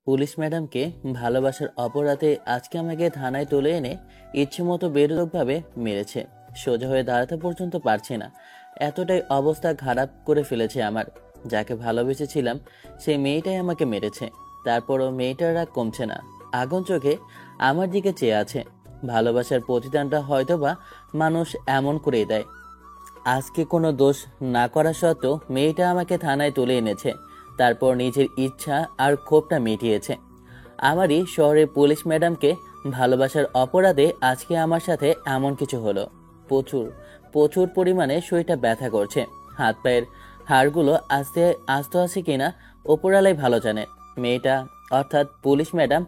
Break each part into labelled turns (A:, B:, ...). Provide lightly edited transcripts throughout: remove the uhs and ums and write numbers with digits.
A: Police ম্যাডামকে ভালোবাসার অপরাধে আজকে আমাকে থানায় তুলে এনে ইচ্ছেমতো বেধড়কভাবে মেরেছে। সোজা হয়ে দাঁড়াতে পর্যন্ত পারছি না, এতটাই অবস্থা খারাপ করে ফেলেছে আমার। যাকে ভালোবেসেছিলাম সেই মেয়েটাই আমাকে মেরেছে। তারপরও মেয়েটার রাগ কমছে না, আগুন চোখে আমার দিকে চেয়ে আছে। ভালোবাসার প্রতিদানটা হয়তোবা মানুষ এমন করেই দেয়। আজকে কোনো দোষ না করা সত্ত্বেও মেয়েটা আমাকে থানায় তুলে এনেছে, তারপর নিজের ইচ্ছা আর ক্ষোভটা মিটিয়েছে। আমারই শহরের পুলিশ ম্যাডামকে ভালোবাসার অপরাধে আজকে আমার সাথে এমন কিছু হলো। প্রচুর প্রচুর পরিমাণে শরীরটা ব্যথা করছে। হাত পায়ের হাড়গুলো আস্তে আস্তে আছে কিনা ওপরালাই ভালো জানে। মেয়েটা অর্থাৎ পুলিশ ম্যাডাম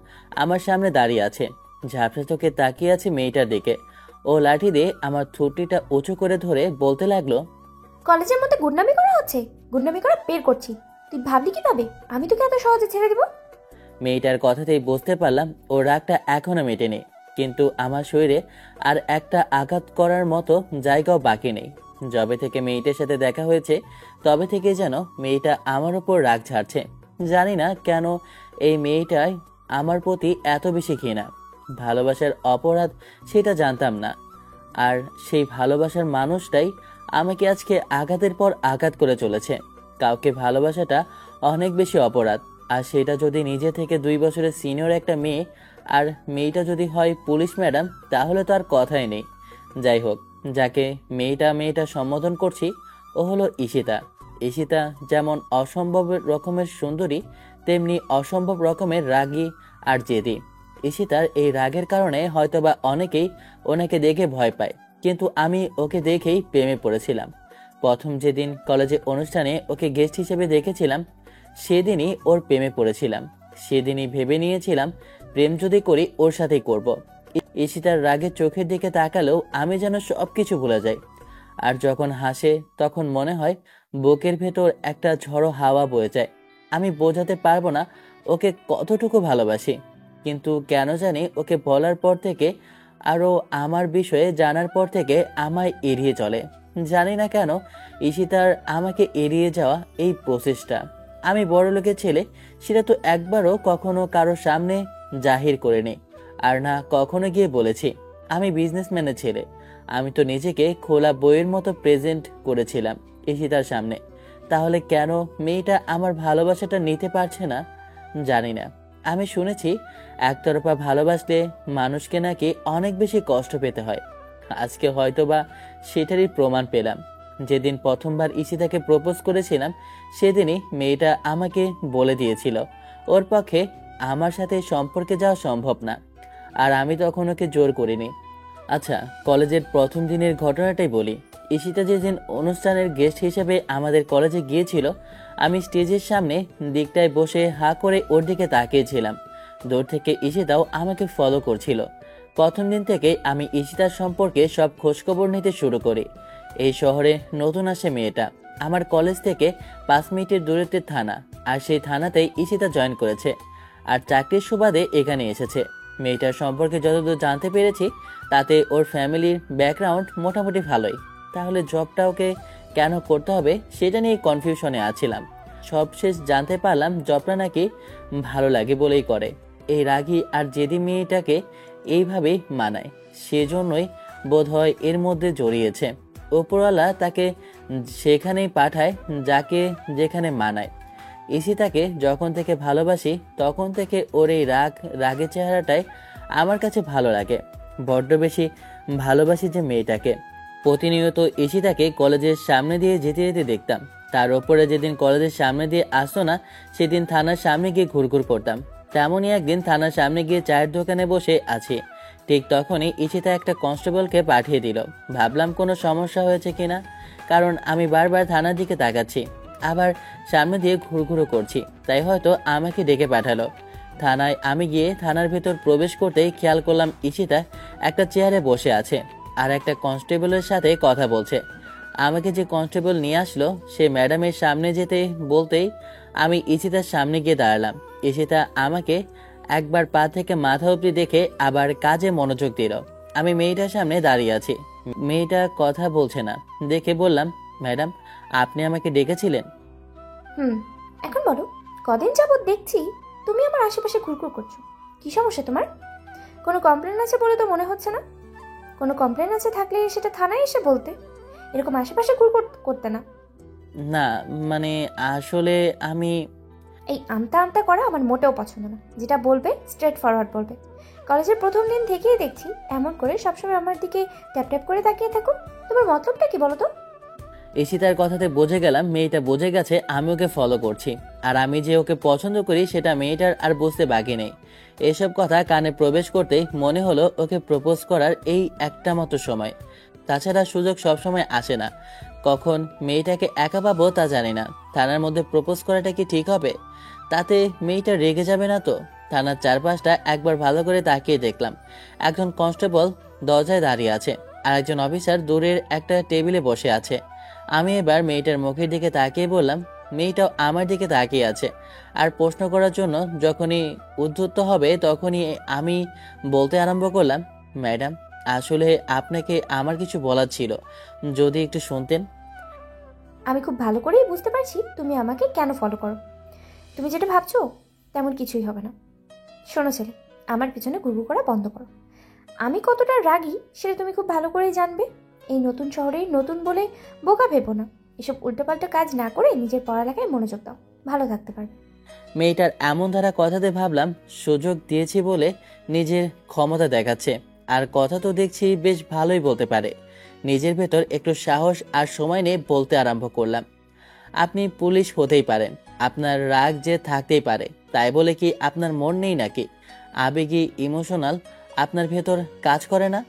A: আমার সামনে দাঁড়িয়ে আছে, ঝাপসা চোখে তাকিয়ে আছে মেয়েটার দিকে। ও লাঠি দিয়ে আমার থুতনিটা উঁচু করে ধরে বলতে লাগলো,
B: কলেজের মধ্যে গুন্ডামি করা হচ্ছে, গুন্ডামি করা বের করছি। তুই ভাবলি কিভাবে আমি তোকে এত সহজে ছেড়ে দেবো?
A: মেয়েটার কথাতেই বুঝতে পারলাম ওর রাগটা এখনো মেটেনি, কিন্তু আমার শরীরে আর একটা আঘাত করার মতো জায়গাও বাকি নেই। যবে থেকে মেয়েটার সাথে দেখা হয়েছে তবে থেকে যেন মেয়েটা আমার উপর রাগ ঝাড়ছে। জানি না কেন এই মেয়েটাই আমার প্রতি এত বেশি ঘৃণা। ভালোবাসার অপরাধ সেটা জানতাম না, আর সেই ভালোবাসার মানুষটাই আমাকে আজকে আঘাতের পর আঘাত করে চলেছে। কাউকে ভালোবাসাটা অনেক বেশি অপরাধ, আর সেটা যদি নিজে থেকে 2 বছরের সিনিয়র একটা মেয়ে, আর মেয়েটা যদি হয় পুলিশ ম্যাডাম, তাহলে তো আর কথাই নেই। যাই হোক, যাকে মেয়েটা মেয়েটা সম্বোধন করছি ও হলো ঈশিতা। ঈশিতা যেমন অসম্ভব রকমের সুন্দরী, তেমনি অসম্ভব রকমের রাগী আর জেদি। ঈশিতার এই রাগের কারণে হয়তোবা অনেকেই ওনাকে দেখে ভয় পায়, কিন্তু আমি ওকে দেখেই প্রেমে পড়েছিলাম। প্রথম যেদিন কলেজে অনুষ্ঠানে ওকে গেস্ট হিসেবে দেখেছিলাম, সেদিনই ওর প্রেমে পড়েছিলাম। সেদিনই ভেবে নিয়েছিলাম প্রেম যদি করি ওর সাথেই করব। ঈশিতার রাগের চোখের দিকে তাকালেও আমি যেন সবকিছু ভুলে যাই। আর যখন হাসে তখন মনে হয় বুকের ভেতর একটা ঝড়ো হাওয়া বয়ে যায়। আমি বোঝাতে পারবো না ওকে কতটুকু ভালোবাসি, কিন্তু কেন জানি ওকে বলার পর থেকে আরও আমার বিষয়ে জানার পর থেকে আমায় এড়িয়ে চলে। জানি না কেন ঈশিতার আমাকে এড়িয়ে যাওয়া এই প্রসেসটা। আমি বড়লোকের ছেলে, সেটা তো একবারও কখনো কারোর সামনে জাহির করিনি, আর না কখনো গিয়ে বলেছি। আমি বিজনেসম্যানের ছেলে, আমি তো নিজেকে খোলা বইয়ের মতো প্রেজেন্ট করেছিলাম ঈশিতার সামনে। তাহলে কেন মেয়েটা আমার ভালোবাসাটা নিতে পারছে না জানি না। আমি শুনেছি একতরফা ভালোবাসলে মানুষকে নাকি অনেক বেশি কষ্ট পেতে হয়। আজকে হয়তোবা সেটারই প্রমাণ পেলাম। যেদিন প্রথমবার ঈশিতাকে প্রপোজ করেছিলাম সেদিনই মেয়েটা আমাকে বলে দিয়েছিল ওর পক্ষে আমার সাথে সম্পর্কে যাওয়া সম্ভব না, আর আমি তখন ওকে জোর করিনি। আচ্ছা, কলেজের প্রথম দিনের ঘটনাটাই বলি। ঈশিতা যেদিন অনুষ্ঠানের গেস্ট হিসেবে আমাদের কলেজে গিয়েছিল, আমি স্টেজের সামনে দিকটায় বসে হা করে ওর দিকে তাকিয়েছিলাম। দূর থেকে ঈশিতাও আমাকে ফলো করছিল। প্রথম দিন থেকে আমি ঈশিতার সম্পর্কে সব খোঁজখবর নিতে শুরু করি। এই শহরে নতুন আসে মেয়েটা, আমার কলেজ থেকে 5 মিনিটের দূরত্বের থানা, আর সেই থানাতেই ঈশিতা জয়েন করেছে, আর চাকরির সুবাদে এখানে এসেছে। মেয়েটার সম্পর্কে যতদূর জানতে পেরেছি তাতে ওর ফ্যামিলির ব্যাকগ্রাউন্ড মোটামুটি ভালোই। তাহলে জবটা ওকে কেন করতে হবে সেটা নিয়ে কনফিউশনে আছিলাম। সবশেষ জানতে পারলাম জবটা নাকি ভালো লাগে বলেই করে। এই রাগী আর জেদি মেয়েটাকে এইভাবেই মানায়, সেজন্যই বোধহয় এর মধ্যে জড়িয়েছে। ওপরওয়ালা তাকে সেখানেই পাঠায় যাকে যেখানে মানায়। ঈশিতাকে যখন থেকে ভালোবাসি তখন থেকে ওর এই রাগের চেহারাটাই আমার কাছে ভালো লাগে। বড্ড বেশি ভালোবাসি যে মেয়েটাকে। প্রতিনিয়ত ঈশিতাকে কলেজের সামনে দিয়ে যেতে যেতে দেখতাম। তার ওপরে যেদিন কলেজের সামনে দিয়ে আসতো না সেদিন থানার সামনে গিয়ে ঘুরঘুর করতাম। তেমনই একদিন থানার সামনে গিয়ে চায়ের দোকানে বসে আছি, ঠিক তখনই ঈশিতা একটা কনস্টেবলকে পাঠিয়ে দিল। ভাবলাম কোনো সমস্যা হয়েছে কিনা, কারণ আমি বারবার থানার দিকে তাকাচ্ছি, আবার সামনে দিয়ে ঘুরঘুরো করছি, তাই হয়তো আমাকে ডেকে পাঠালো। থানায় আমি গিয়ে থানার ভেতর প্রবেশ করতেই খেয়াল করলাম ঈশিতা একটা চেয়ারে বসে আছে আর একটা কনস্টেবলের সাথে কথা বলছে। আমাকে যে কনস্টেবল নিয়ে আসলো সে ম্যাডামের সামনে যেতে বলতেই আমি ঈশিতার সামনে গিয়ে দাঁড়ালাম। ঈশিতা আমাকে একবার পা থেকে মাথা অবধি দেখে আবার কাজে মনোযোগ দিল। আমি মেয়েটার সামনে দাঁড়িয়ে আছি, মেয়েটা কথা বলছে না দেখে বললাম, ম্যাডাম আপনি আমাকে ডেকেছিলেন?
B: হুম, এখন বলো, কদিন যাবত দেখছি তুমি আমার আশেপাশে ঘুরঘুর করছো। কি সমস্যা তোমার? কোনো কমপ্লেন আছে বলে তো মনে হচ্ছে না। কোনো কমপ্লেন আছে থাকলে সেটা থানায় এসে বলতে, এরকম আশেপাশে ঘুরঘুর করতে না।
A: না, মানে আসলে আমি
B: এই আমতা আমতা করা আমার মোটেও পছন্দ না। যেটা বলবে স্ট্রেট ফরওয়ার্ড বলবে। কলেজের প্রথম দিন থেকেই দেখছি এমন করে সবসময় আমার দিকে ট্যাপ ট্যাপ করে তাকিয়ে থাকো। তোমার মতলবটা কি বলো তো?
A: ঈশিতার কথাতে বুঝে গেলাম মেয়েটা বুঝে গেছে আমি ওকে ফলো করছি, আর আমি যে ওকে পছন্দ করি সেটা মেয়েটার আর বুঝতে বাকি নেই। এসব কথা কানে প্রবেশ করতেই মনে হলো ওকে প্রপোজ করার এই একটা মতো সময়। তাছাড়া সুযোগ সবসময় আসে না। কখন মেয়েটাকে একা পাবো তা জানি না। থানার মধ্যে প্রপোজ করাটা কি ঠিক হবে? তাতে মেয়েটা রেগে যাবে না তো? থানার চারপাশটা একবার ভালো করে তাকিয়ে দেখলাম। একজন কনস্টেবল দরজায় দাঁড়িয়ে আছে, আর একজন অফিসার দূরের একটা টেবিলে বসে আছে। আমি এবার মেয়েটার মুখের দিকে তাকিয়ে বললাম, মেয়েটাও আমার দিকে তাকিয়ে আছে। আর প্রশ্ন করার জন্য যখনই উদ্ধত হবে তখনই আমি বলতে আরম্ভ করলাম, ম্যাডাম, আসলে আপনাকে আমার কিছু বলার ছিল, যদি একটু শুনতেন।
B: আমি খুব ভালো করেই বুঝতে পারছি তুমি আমাকে কেন ফলো করো। তুমি যেটা ভাবছো তেমন কিছুই হবে না। শোনো ছেলে, আমার পিছনে ঘুরঘুর করা বন্ধ করো। আমি কতটা রাগী সেটা তুমি খুব ভালো করেই জানবে। এই নতুন শহরেই নতুন বলে বোকা ভেবো না। এসব উল্টোপাল্টা কাজ না করে নিজের পড়ালেখায় মনোযোগ দাও, ভালো থাকতে পারবে।
A: মেয়েটার এমন ধারা কথাতে ভাবলাম সুযোগ দিয়েছি বলে নিজের ক্ষমতা দেখাচ্ছে, আর কথা তো দেখছি বেশ ভালোই বলতে পারে। নিজের ভেতর একটু সাহস আর সময় নিয়ে বলতে আরম্ভ করলাম, আপনি পুলিশ হতেই পারেন, আপনার রাগ যে থাকতেই পারে, তাই বলে কি আপনার মন নেই নাকি? আবেগী ইমোশনাল আপনার ভেতর কাজ করে না?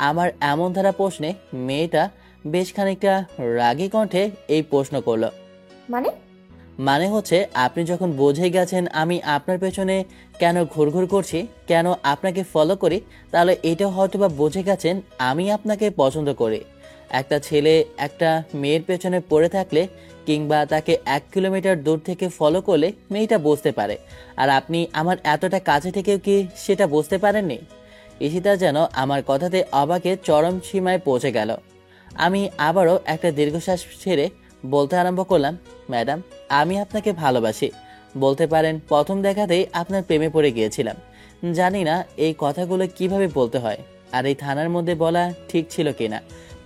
A: আমার এমন ধারা প্রশ্নে মেয়েটা বেশ খানিকটা রাগী কণ্ঠে এই প্রশ্ন করলো।
B: মানে?
A: মানে হচ্ছে, আপনি যখন বুঝে গেছেন আমি আপনার পেছনে কেন ঘুরঘুর করছি, কেন আপনাকে ফলো করি, তাহলে এটাও হয়তো বা বুঝে গেছেন আমি আপনাকে পছন্দ করি। একটা ছেলে একটা মেয়ের পেছনে পড়ে থাকলে কিংবা তাকে 1 কিলোমিটার দূর থেকে ফলো করলে মেয়েটা বুঝতে পারে, আর আপনি আমার এতটা কাছে থেকেও কি সেটা বুঝতে পারেননি? ঈশিতা যেন আমার কথাতে অবাকে চরম সীমায় পৌঁছে গেল। আমি আবারও একটা দীর্ঘশ্বাস ছেড়ে বলতে আরম্ভ করলাম, ম্যাডাম, আমি আপনাকে ভালোবাসি। বলতে পারেন প্রথম দেখাতেই আপনার প্রেমে পড়ে গিয়েছিলাম। জানি না এই কথাগুলো কিভাবে বলতে হয়, আর এই থানার মধ্যে বলা ঠিক ছিল কিনা,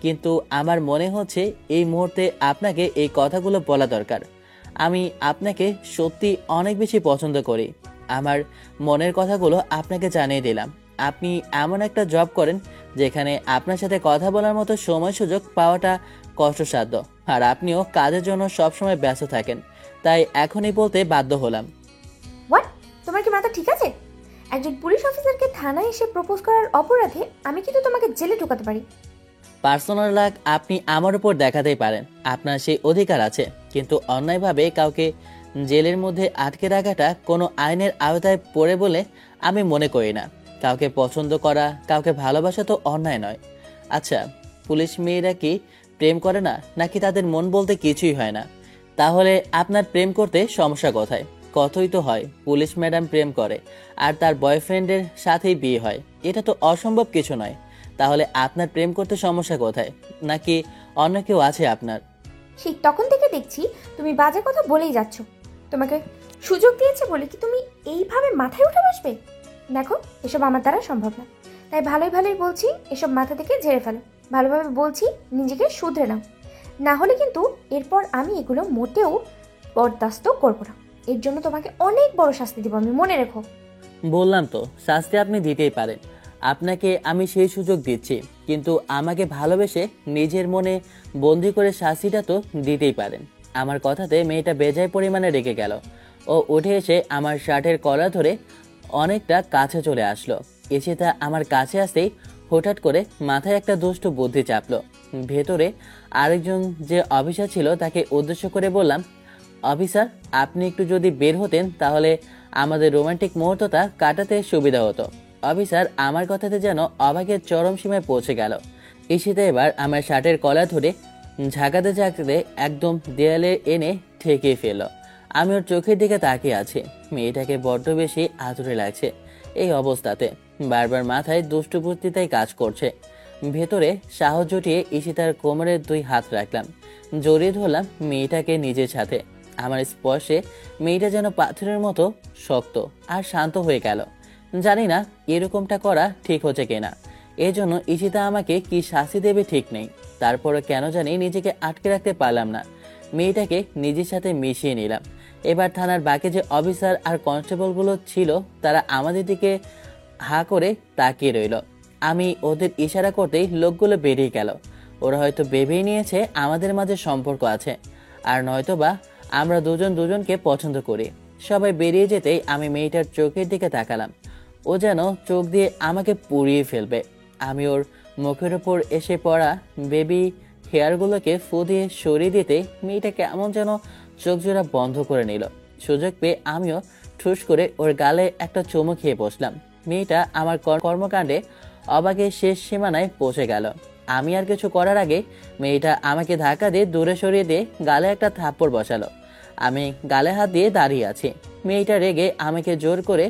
A: কিন্তু আমার মনে হচ্ছে এই মুহূর্তে আপনাকে এই কথাগুলো বলা দরকার। আমি আপনাকে সত্যি অনেক বেশি পছন্দ করি। আমার মনের কথাগুলো আপনাকে জানিয়ে দিলাম। আপনি এমন একটা জব করেন যেখানে আপনার সাথে কথা বলার মতো সময় সুযোগ পাওয়াটা কষ্টসাধ্য, আর আপনিও কাজের জন্য সবসময় ব্যস্ত থাকেন, তাই এখনই বলতে বাধ্য হলাম।
B: হোয়াট? তোমার কি মাথা ঠিক আছে? একজন পুলিশ অফিসারকে থানায় এসে প্রপোজ করার অপরাধে আমি কিন্তু তোমাকে জেলে ঢোকাতে পারি।
A: পার্সোনাল রাগ আপনি আমার উপর দেখাতেই পারেন, আপনার সেই অধিকার আছে, কিন্তু অন্যায়ভাবে কাউকে জেলের মধ্যে আটকে রাখাটা কোনো আইনের আওতায় পড়ে বলে আমি মনে করি না। কাউকে পছন্দ করা, কাউকে ভালোবাসা তো অন্যায় নয়। আচ্ছা, পুলিশ মেয়েরা কি প্রেম করে না, নাকি তাদের মন বলতে কিছুই হয় না? তাহলে আপনার প্রেম করতে সমস্যা কোথায়? কতই তো হয় পুলিশ ম্যাডাম প্রেম করে আর তার বয়ফ্রেন্ডের সাথেই বিয়ে হয়, এটা তো অসম্ভব কিছু নয়। তাহলে আপনার প্রেম করতে সমস্যা কোথায়? নাকি অন্য কেউ আছে আপনার?
B: সেই তখন থেকে দেখছি তুমি বাজে কথা বলেই যাচ্ছ। তোমাকে সুযোগ দিয়েছে বলে কি তুমি এইভাবে মাথায় উঠে বসবে? দেখো, এসব আমার দ্বারা সম্ভব না। তাই ভালোই ভালোই বলছি, এসব মাথা থেকে ঝেড়ে ফেলো। ভালোভাবে বলছি, নিজেকে শুধরে নাও। না হলে কিন্তু এরপর আমি এগুলো মোটেও বরদাস্ত করবো না। এর জন্য তোমাকে অনেক বড় শাস্তি দিব, আমি মনে রেখো।
A: বললাম তো, শাস্তি আপনি দিতেই পারেন, আপনাকে আমি সেই সুযোগ দিচ্ছি, কিন্তু আমাকে ভালোবেসে নিজের মনে বন্দি করে শাস্তিটা তো দিতেই পারেন। আমার কথাতে মেয়েটা বেজায় পরিমাণে রেগে গেল। ও উঠে এসে আমার শার্টের কলার ধরে অনেকটা কাছে চলে আসলো। এসে তা আমার কাছে আসতেই হঠাৎ করে মাথায় একটা দুষ্ট বুদ্ধি চাপলো। ভেতরে আরেকজন যে অফিসার ছিল তাকে উদ্দেশ্য করে বললাম, অফিসার, আপনি একটু যদি বের হতেন তাহলে আমাদের রোমান্টিক মুহূর্তটা কাটাতে সুবিধা হতো। অফিসার আমার কথাতে যেন অবাকের চরম সীমায় পৌঁছে গেল। ঈশিতা এবার আমার শার্টের কলা ধরে ঝাঁকাতে ঝাঁকাতে একদম দেয়ালে এনে ঠেকিয়ে ফেল। আমি ওর চোখের দিকে তাকিয়ে আছি। মেয়েটাকে বড্ড বেশি আতুরে লাগছে। এই অবস্থাতে বারবার মাথায় দুষ্টু বুদ্ধিতাই কাজ করছে। ভেতরে সাহস জুটিয়ে ঈশিতার কোমরের 2 হাত রাখলাম, জড়িয়ে ধরলাম মেয়েটাকে নিজের সাথে। আমার স্পর্শে মেয়েটা যেন পাথরের মতো শক্ত আর শান্ত হয়ে গেল। জানি না এরকমটা করা ঠিক হচ্ছে কিনা, এজন্য ঈশিতা আমাকে কি শাস্তি দেবে ঠিক নেই। তারপরে কেন জানি নিজেকে আটকে রাখতে পারলাম না, মেয়েটাকে নিজের সাথে মিশিয়ে নিলাম। এবার থানার বাকি যে অফিসার আর কনস্টেবলগুলো ছিল তারা আমাদের দিকে হা করে তাকিয়ে রইল। আমি ওদের ইশারা করতেই লোকগুলো বেরিয়ে গেল। ওরা হয়তো ভেবেই নিয়েছে আমাদের মাঝে সম্পর্ক আছে, আর নয়তোবা আমরা দুজন দুজনকে পছন্দ করি। সবাই বেরিয়ে যেতেই আমি মেয়েটার চোখের দিকে তাকালাম। ও যেন চোখ দিয়ে আমাকে পুড়িয়ে ফেলবে। আমি ওর মুখের ওপর এসে পড়া বেবি হেয়ারগুলোকে ফু দিয়ে সরিয়ে দিতে মেয়েটা কেমন যেন চোখ জোড়া বন্ধ করে নিল। সুযোগ পেয়ে আমিও ঠুস করে ওর গালে একটা চুমু খেয়ে বসলাম। মেয়েটা আমার কর্মকাণ্ডে অবাকের শেষ সীমানায় পৌঁছে গেল। আমি আর কিছু করার আগে মেয়েটা আমাকে ধাক্কা দিয়ে দূরে সরিয়ে দিয়ে গালে একটা থাপ্পড় বসালো। আমি গালে হাত দিয়ে দাঁড়িয়ে আছি। মেয়েটা রেগে আমাকে জোর করে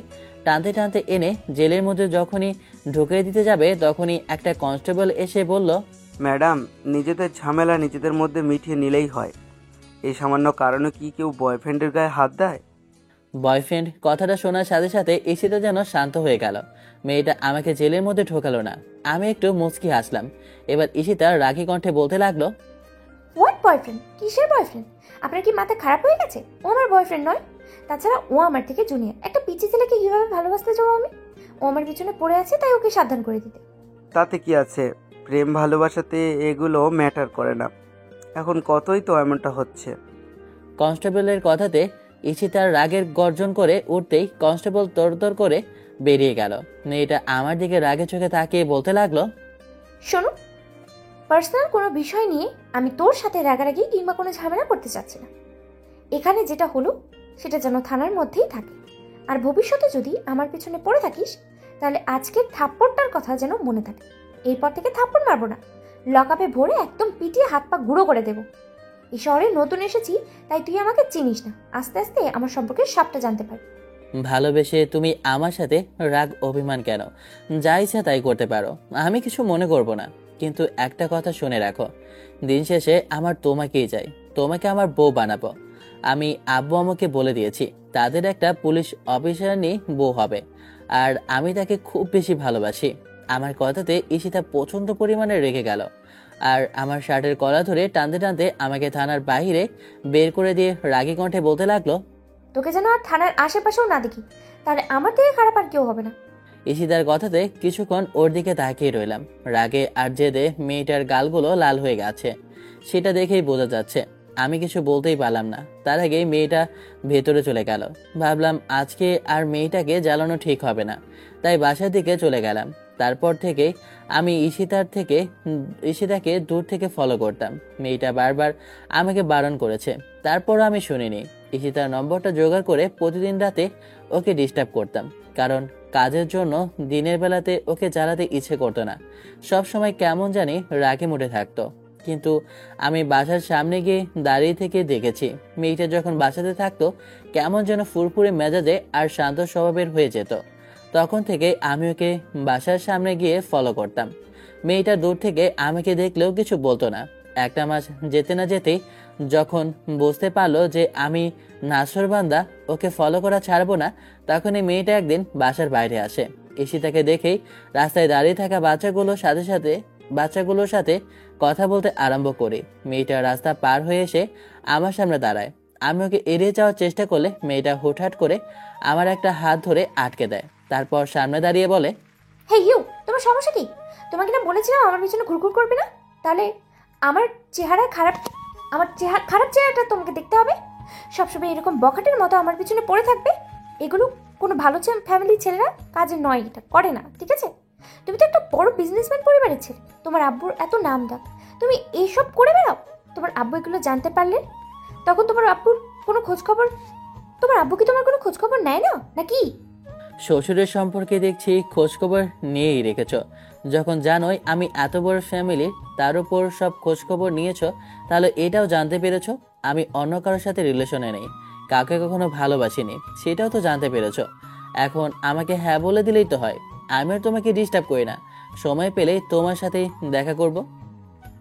A: টানতে টানতে এনে জেলের মধ্যে যখনই ঢুকিয়ে দিতে যাবে তখনই একটা কনস্টেবল এসে বলল,
C: ম্যাডাম, নিজেদের ঝামেলা নিজেদের মধ্যে মিটিয়ে নিলেই হয়। এই সামান্য কারণে কি কেউ বয়ফ্রেন্ডের গায়ে হাত দেয়?
A: বয়ফ্রেন্ড কথাটা শোনার সাথে সাথে ঈশিতা যেন শান্ত হয়ে গেল। মেয়েটা আমাকে জেলের মধ্যে ঢোকালো না। আমি একটু মুচকি হাসলাম। এবার ঈশিতা রাগী কণ্ঠে বলতে লাগলো,
B: হোয়াট বয়ফ্রেন্ড? কিসের বয়ফ্রেন্ড? আপনার কি মাথা খারাপ হয়ে গেছে? ও আমার বয়ফ্রেন্ড নয়। তাছাড়া ও আমার থেকে জুনিয়র। একটা পিচি ছেলেকে কিভাবে ভালোবাসতে যাবো আমি? ও আমার পিছনে পড়ে আছে, তাই ওকে সাবধান করে দিতে।
C: তাতে কি আছে? প্রেম ভালোবাসাতে এগুলো ম্যাটার করে না। এখন কতই তো এমনটা হচ্ছে।
A: কনস্টেবলের কথাতে ঈশিতার রাগের গর্জন করে উঠতেই কনস্টেবল তরতর করে বেরিয়ে গেল। মেয়েটা আমার দিকে রাগে চোখে তাকিয়ে বলতে লাগলো,
B: শোনো, পার্সোনাল কোনো বিষয় নিয়ে আমি তোর সাথে রাগারাগি কিংবা কোনো ঝামেলা করতে চাচ্ছি না। এখানে যেটা হলো সেটা যেন থানার মধ্যেই থাকে। আর ভবিষ্যতে যদি আমার পিছনে পড়ে থাকিস তাহলে আজকের থাপ্পড়টার কথা যেন মনে থাকে। এরপর থেকে থাপ্পড় মারবো না, লকআপে ভরে একদম পিটিয়ে হাত পা গুঁড়ো করে দেবো। এই শহরে নতুন এসেছি, তাই তুই আমাকে চিনিস না। আস্তে আস্তে আমার সম্পর্কে সবটা জানতে পারবি।
A: ভালোবেসে তুমি আমার সাথে রাগ অভিমান কেন? যা ইচ্ছা তাই করতে পারো, আমি কিছু মনে করব না। কিন্তু একটা কথা শুনে রাখো, দিন শেষে আমার তোমাকেই চাই। তোমাকে আমার বউ বানাবো। আমি আব্বু আমাকে বলে দিয়েছি তাদের একটা পুলিশ অফিসার নিয়ে বউ হবে, আর আমি তাকে খুব বেশি ভালোবাসি। আমার কথাতে ঈশিতা প্রচন্ড পরিমাণে রেগে গেল, আর আমার শার্টের কলা ধরে টানতে টানতে আমাকে থানার বাইরে বের করে দিয়ে রাগী কণ্ঠে বলতে লাগলো,
B: তোকে যেন আর থানার আশেপাশেও না দেখি, তাহলে আমার থেকে খারাপ আর কেউ হবে না।
A: ঈশিতার কথাতে কিছুক্ষণ ওর দিকে তাকিয়ে রইলাম। রাগে আর জেদে মেয়েটার গালগুলো লাল হয়ে গেছে, সেটা দেখেই বোঝা যাচ্ছে। আমি কিছু বলতেই পারলাম না। তার আগে মেয়েটা ভেতরে চলে গেল। ভাবলাম আজকে আর মেয়েটাকে জ্বালানো ঠিক হবে না, তাই বাসার দিকে চলে গেলাম। তারপর থেকে আমি ঈশিতাকে দূর থেকে ফলো করতাম। মেয়েটা বারবার আমাকে বারণ করেছে, তারপরও আমি শুনিনি। ঈশিতার নম্বরটা জোগাড় করে প্রতিদিন রাতে ওকে ডিস্টার্ব করতাম, কারণ কাজের জন্য দিনের বেলাতে ওকে জ্বালাতে ইচ্ছে করতো না। সব সময় কেমন জানি রাগে মুঠে থাকতো। কিন্তু আমি বাসার সামনে গিয়ে দাঁড়িয়ে থেকে দেখেছি মেয়েটা যখন বাসাতে থাকতো কেমন যেন ফুরফুরে মেজাজে আর শান্ত স্বভাবের হয়ে যেত। তখন থেকে আমি ওকে বাসার সামনে গিয়ে ফলো করতাম। মেয়েটা দূর থেকে আমাকে দেখলেও কিছু বলতো না। একটা মাস যেতে না যেতেই যখন বুঝতে পারলো যে আমি নাছরবান্দা, ওকে ফলো করা ছাড়বো না, তখনই মেয়েটা একদিন বাসার বাইরে আসে। ঈশিতাকে দেখেই রাস্তায় দাঁড়িয়ে থাকা বাচ্চাগুলোর সাথে কথা বলতে আরম্ভ করি। মেয়েটা রাস্তা পার হয়ে এসে আমার সামনে দাঁড়ায়। আমি ওকে এড়িয়ে যাওয়ার চেষ্টা করলে মেয়েটা হুটহাট করে আমার একটা হাত ধরে আটকে দেয়। তারপর সামনে দাঁড়িয়ে বলে,
B: হে ইউ, তোমার সমস্যা কি? তোমাকে না বলেছিলাম আমার পিছনে ঘুরঘুর করবে না? তাহলে আমার খারাপ চেহারাটা তোমাকে দেখতে হবে? সবসময় এরকম বখাটের মতো আমার পিছনে পড়ে থাকবে? এগুলো কোনো ভালো ফ্যামিলির ছেলেরা কাজে নয়, এটা করে না, ঠিক আছে? তুমি তো একটা বড় বিজনেসম্যান পরিবারের ছেলে, তোমার আব্বুর এত নাম ডাক, তুমি এইসব করে বেড়াও। তোমার আব্বু এগুলো জানতে পারলে তখন তোমার আব্বু কি তোমার কোনো খোঁজখবর নেয় না নাকি?
A: শ্বশুরের সম্পর্কে দেখছি খোঁজখবর নিয়েই রেখেছ। যখন জানোই আমি এত বড় ফ্যামিলির, তার উপর সব খোঁজখবর নিয়েছ, তাহলে এটাও জানতে পেরেছ আমি অন্য কারোর সাথে রিলেশনে নেই, কাউকে কখনো ভালোবাসিনি, সেটাও তো জানতে পেরেছ। এখন আমাকে হ্যাঁ বলে দিলেই তো হয়। আমি আর তোমাকে ডিস্টার্ব করি না, সময় পেলেই তোমার সাথে দেখা করব।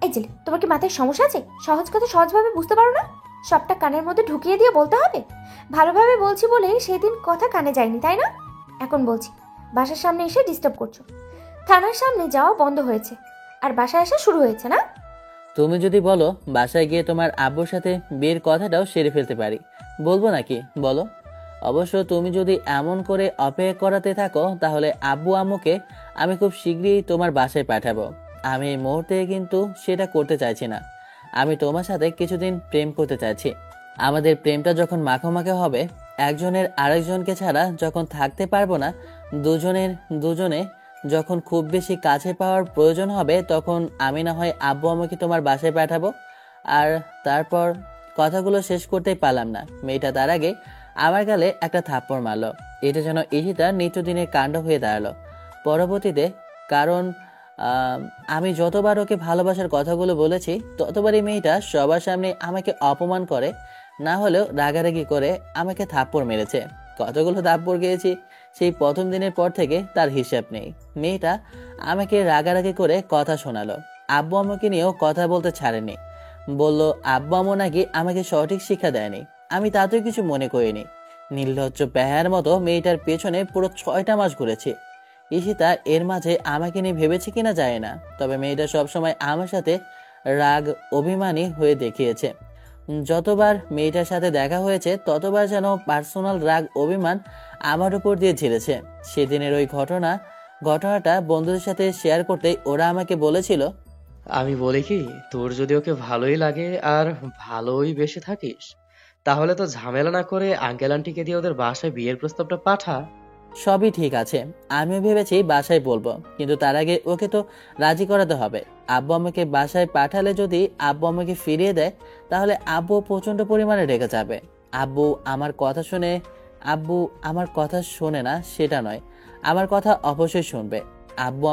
B: এই ছেলে, তোমার কি মাথায় সমস্যা আছে? সহজ কথা সহজভাবে বুঝতে পারো না? সবটা কানের মধ্যে ঢুকিয়ে দিয়ে বলতে হবে? ভালোভাবে বলছি বলে সেদিন কথা কানে যায়নি, তাই না? এখন বলছি, বাসার সামনে এসে ডিস্টার্ব করছো। থানার সামনে যাওয়া বন্ধ হয়েছে, আর বাসায় আসা শুরু হয়েছে না?
A: তুমি যদি বলো বাসায় গিয়ে তোমার আব্বুর সাথে বিয়ের কথাটাও সেরে ফেলতে পারি, বলবো নাকি বলো? অবশ্য তুমি যদি এমন করে অপেক্ষা করাতে থাকো তাহলে আব্বু আম্মুকে আমি খুব শীঘ্রই তোমার বাসায় পাঠাবো। আমি এই মুহূর্তে কিন্তু সেটা করতে চাইছি না। আমি তোমার সাথে কিছুদিন প্রেম করতে চাইছি। আমাদের প্রেমটা যখন মাখামাখি হবে, একজনের আরেকজনকে ছাড়া যখন থাকতে পারবো না, দুজনে যখন খুব বেশি কাছে পাওয়ার প্রয়োজন হবে, তখন আমি না হয় আব্বু আম্মুকে তোমার বাসায় পাঠাবো। আর তারপর কথাগুলো শেষ করতেই পারলাম না, মেয়েটা তার আগে আমার গালে একটা থাপ্পড় মারলো। এটা যেন ঈশিতার নিত্যদিনের কাণ্ড হয়ে দাঁড়ালো পরবর্তীতে। কারণ আমি যতবার ওকে ভালোবাসার কথাগুলো বলেছি, ততবারই মেয়েটা সবার সামনে আমাকে অপমান করে, না হলেও রাগারাগি করে আমাকে থাপ্পড় মেরেছে। কতগুলো থাপ্পড় খেয়েছি সেই প্রথম দিনের পর থেকে তার হিসাব নেই। মেয়েটা আমাকে রাগারাগি করে কথা শোনালো। আব্বু আম্মুকে নিয়েও কথা বলতে ছাড়েনি। বলল আব্বু আম্মু নাকি আমাকে সঠিক শিক্ষা দেয়নি। আমি তাতেও কিছু মনে করিনি। নির্লজ্জ বেহায়ার মতো মেয়েটার পেছনে পুরো 6টা মাস ঘুরেছি। ঈশিতা এর মাঝে আমাকে নিয়ে ভেবেছে কিনা যায় না, তবে মেয়েটা সবসময় আমার সাথে রাগ অভিমানী হয়ে দেখিয়েছে। যতবার মেয়েটার সাথে দেখা হয়েছে ততবার যেন পার্সোনাল রাগ অভিমান আমার উপর দিয়ে ঝেড়েছে। সেদিনের ওই ঘটনাটা বন্ধুদের সাথে শেয়ার করতেই ওরা আমাকে বলেছিল,
D: আমি বলি কি, তোর যদি ওকে ভালোই লাগে আর ভালোই বেসে থাকিস, তাহলে তো ঝামেলা না করে আঙ্কেল আন্টিকে দিয়ে ওদের বাসায় বিয়ের প্রস্তাবটা পাঠা।
A: সবই ঠিক আছে, আমিও ভেবেছি বাসায় বলবো, কিন্তু তার আগে ওকে তো রাজি করাতে হবে। আব্বু আমাকে বাসায় পাঠালে যদি আব্বু আমাকে ফিরিয়ে দেয়, তাহলে আব্বু প্রচন্ড পরিমাণে রেগে যাবে। আব্বু আমার কথা শোনে না সেটা নয়, আমার কথা অবশ্যই শুনবে। আব্বু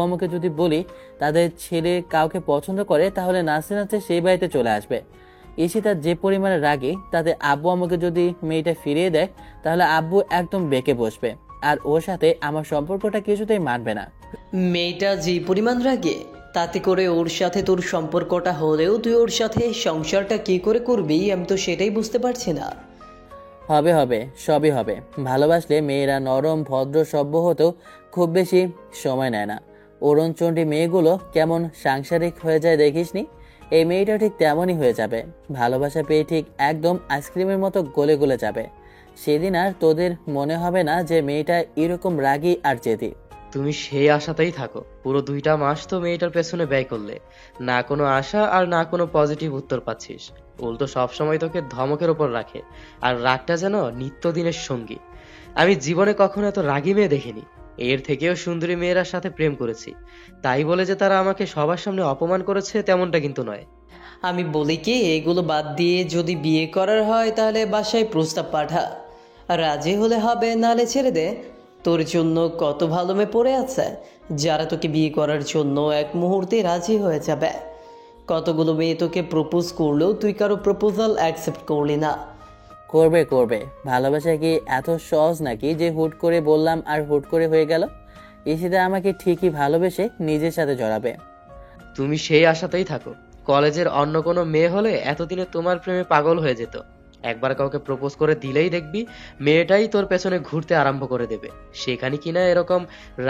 A: আম্মুকে যদি বলি তাদের ছেলে কাউকে পছন্দ করে, তাহলে নাচতে নাচতে সেই বাড়িতে চলে আসবে। ঈশিতা যে পরিমাণে রাগী, তাতে আব্বু আম্মুকে যদি মেয়েটা ফিরিয়ে দেয়, তাহলে আব্বু একদম বেঁকে বসবে, আর ওর সাথে আমার সম্পর্কটা কিছুতেই মানবে না।
E: মেয়েটা যে পরিমাণ রাগে, তাতে করে ওর সাথে তোর সম্পর্কটা হলেও তুই ওর সাথে সংসারটা কি করে করবি, আমি তো সেটাই বুঝতে পারছি না।
A: হবে, সবই হবে। ভালোবাসলে মেয়েরা নরম ভদ্র সভ্য হতেও খুব বেশি সময় নেয় না। অরুণচণ্ডী মেয়েগুলো কেমন সাংসারিক হয়ে যায় দেখিসনি? এই মেয়েটা ঠিক তেমনই হয়ে যাবে। ভালোবাসা পেয়ে ঠিক একদম আইসক্রিমের মতো গলে গলে যাবে। সেদিন আর তোদের মনে হবে না যে মেয়েটা এরকম রাগী আর জেদি।
D: তুমি সেই আশাতেই থাকো। পুরো 2টা মাস তো মেয়েটার পেছনে ব্যয় করলে, না কোনো আশা আর না কোনো পজিটিভ উত্তর পাচ্ছিস। উল্টো সবসময় তোকে ধমকের ওপর রাখে, আর রাগটা যেন নিত্যদিনের সঙ্গী। আমি জীবনে কখনো এত রাগী মেয়ে দেখিনি। এর থেকেও সুন্দরী মেয়েরার সাথে প্রেম করেছি, তাই বলে যে তারা আমাকে সবার সামনে অপমান করেছে তেমনটা কিন্তু নয়।
E: আমি বলি কি, এগুলো বাদ দিয়ে যদি বিয়ে করার হয় তাহলে বাসায় প্রস্তাব পাঠা। রাজি হলে হবে, নালে ছেড়ে দে। তোর জন্য কত ভালো মেয়ে পড়ে আছে যারা তোকে বিয়ে করার জন্য এক মুহূর্তে রাজি হয়ে যাবে। কতগুলো মেয়ে তোকে প্রপোজ করলেও তুই কারো প্রপোজাল অ্যাকসেপ্ট করলি না।
A: করবে। ভালোবাসা কি এত সহজ নাকি যে হুট করে বললাম আর হুট করে হয়ে গেল? ঈশিতা আমাকে ঠিকই ভালোবেসে নিজের সাথে জড়াবে।
D: তুমি সেই আশাতেই থাকো। কলেজের অন্য কোনো মেয়ে হলে এতদিনে তোমার প্রেমে পাগল হয়ে যেত। একবার কাউকে প্রপোজ করে দিলেই দেখবি মেয়েটাই তোর পেছনে ঘুরতে আরম্ভ করে দেবে। সেখানে কিনা এরকম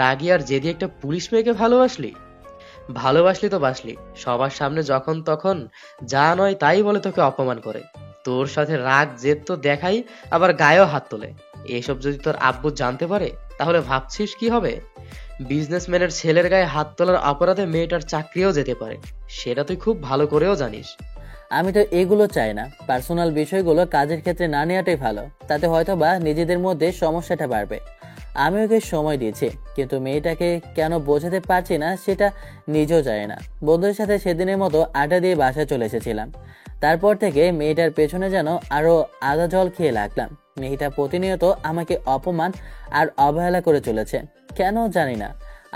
D: রাগী আর জেদি একটা পুলিশ মেয়েকে ভালোবাসলি তো বাসলি, সবার সামনে যখন তখন যা নয় তাই বলে তোকে অপমান করে। তোর সাথে রাগ জেদ তো দেখাই, আবার গায়েও হাত তোলে। এসব যদি তোর আব্বু জানতে পারে তাহলে ভাবছিস কি হবে? বিজনেসম্যানের ছেলের গায়ে হাত তোলার অপরাধে মেয়েটার চাকরিও যেতে পারে, সেটা তুই খুব ভালো করেও জানিস।
A: আমি তো এগুলো চাই না। পার্সোনাল বিষয়গুলো কাজের ক্ষেত্রে না নেওয়াটাই ভালো, তাতে হয়তো বা নিজেদের মধ্যে সমস্যাটা বাড়বে। আমি ওকে সময় দিয়েছি, কিন্তু মেয়েটাকে কেন বোঝাতে পারছি না সেটা নিজেও জানি না। বন্ধুদের সাথে সেদিনের মতো আড্ডা দিয়ে বাসায় চলে এসেছিলাম। তারপর থেকে মেয়েটার পেছনে যেন আরো আদা জল খেয়ে লাগলাম। মেয়েটা প্রতিনিয়ত আমাকে অপমান আর অবহেলা করে চলেছে। কেন জানি না,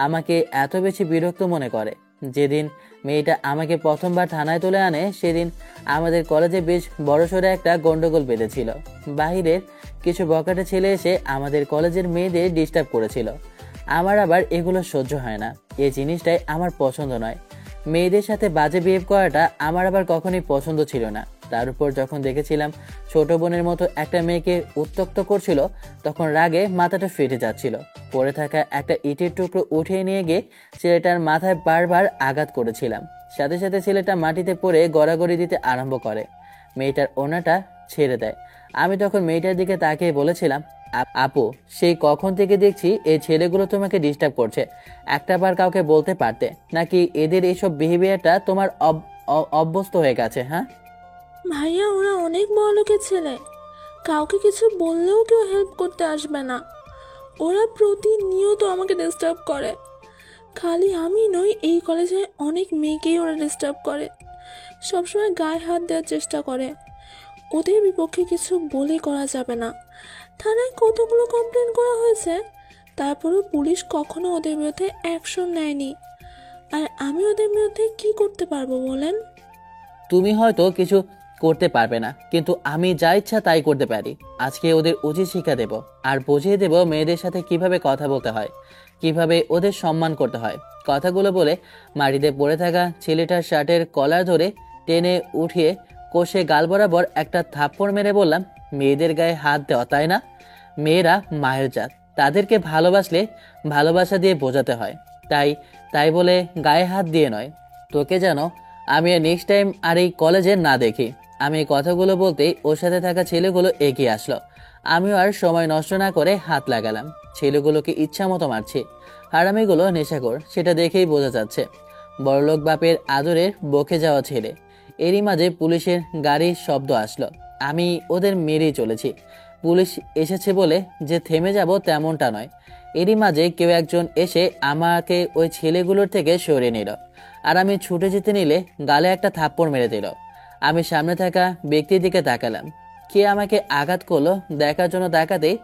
A: আমাকে এত বেশি বিরক্ত মনে করে। যেদিন মেয়েটা আমাকে প্রথমবার থানায় তুলে আনে, সেদিন আমাদের কলেজে বেশ বড়সড় একটা গন্ডগোল বেঁধেছিল। বাহিরের কিছু বকাটে ছেলে এসে আমাদের কলেজের মেয়েদের ডিস্টার্ব করেছিল। আমার আবার এগুলো সহ্য হয় না। এই জিনিসটাই আমার পছন্দ নয়। মেয়েদের সাথে বাজে বিহেভ করাটা আমার আবার কখনোই পছন্দ ছিল না। তার উপর যখন দেখেছিলাম ছোট বোনের মতো একটা মেয়েকে উত্ত্যক্ত করছিল, তখন রাগে মাথাটা ফেটে যাচ্ছিল। পড়ে থাকা একটা ইটের টুকরো উঠিয়ে নিয়ে গিয়ে ছেলেটার মাথায় বারবার আঘাত করেছিলাম। সাথে সাথে ছেলেটা মাটিতে পড়ে গড়াগড়ি দিতে আরম্ভ করে। মেয়েটার ওনাটা ছেড়ে দেয়। আমি তখন মেয়েটার দিকে তাকিয়ে বলেছিলাম, আপু, সেই কখন থেকে দেখছি এই ছেলেগুলো তোমাকে ডিস্টার্ব করছে। একটাবার কাউকে বলতে পারতে, নাকি এদের এইসব বিহেভিয়ারটা তোমার অভ্যস্ত হয়ে গেছে? হ্যাঁ
F: ভাইয়া, ওরা অনেক বড়লোকের ছেলে, কাউকে কিছু বললেও কেউ হেল্প করতে আসবে না। ওরা প্রতিনিয়ত আমাকে ডিস্টার্ব করে। খালি আমি নই, এই কলেজে অনেক মেয়েকেই ওরা ডিস্টার্ব করে, সবসময় গায়ে হাত দেওয়ার চেষ্টা করে। ওদের বিপক্ষে কিছু বলে করা যাবে না। থানায় কতগুলো কমপ্লেন করা হয়েছে, তারপরেও পুলিশ কখনো ওদের বিরুদ্ধে অ্যাকশন নেয়নি। আর আমি ওদের বিরুদ্ধে কি করতে পারবো বলেন?
A: তুমি হয়তো কিছু করতে পারবে না, কিন্তু আমি যা ইচ্ছা তাই করতে পারি। আজকে ওদের উচিত শিক্ষা দেব, আর বুঝিয়ে দেব মেয়েদের সাথে কিভাবে কথা বলতে হয়, কিভাবে ওদের সম্মান করতে হয়। কথাগুলো বলে মাটিতে পড়ে থাকা ছেলেটার শার্টের কলার ধরে টেনে উঠিয়ে কষে গাল বরাবর একটা থাপ্পড় মেরে বললাম, মেয়েদের গায়ে হাত দেওয়া, তাই না? মেয়েরা মায়ের জাত, তাদেরকে ভালোবাসলে ভালোবাসা দিয়ে বোঝাতে হয়, তাই তাই বলে গায়ে হাত দিয়ে নয়। তোকে যেন আমি নেক্সট টাইম আর এই কলেজে না দেখি। আমি এই কথাগুলো বলতেই ওর সাথে থাকা ছেলেগুলো এগিয়ে আসলো। আমিও আর সময় নষ্ট না করে হাত লাগালাম। ছেলেগুলোকে ইচ্ছা মতো মারছি। হারামিগুলো নেশাখোর, সেটা দেখেই বোঝা যাচ্ছে। বড়লোক বাপের আদরের বকে যাওয়া ছেলে। এরই মাঝে পুলিশের গাড়ির শব্দ আসলো। আমি ওদের মেরেই চলেছি। পুলিশ এসেছে বলে যে থেমে যাব তেমনটা নয়। এরই মাঝে কেউ একজন এসে আমাকে ওই ছেলেগুলোর থেকে সরিয়ে নিল, আর আমি ছুটে যেতে নিলে গালে একটা থাপ্পড় মেরে দিল। আমি সামনে থাকা ব্যক্তির দিকে তাকালাম। কে আমাকে আঘাত করলো দেখার জন্য তাকাতেই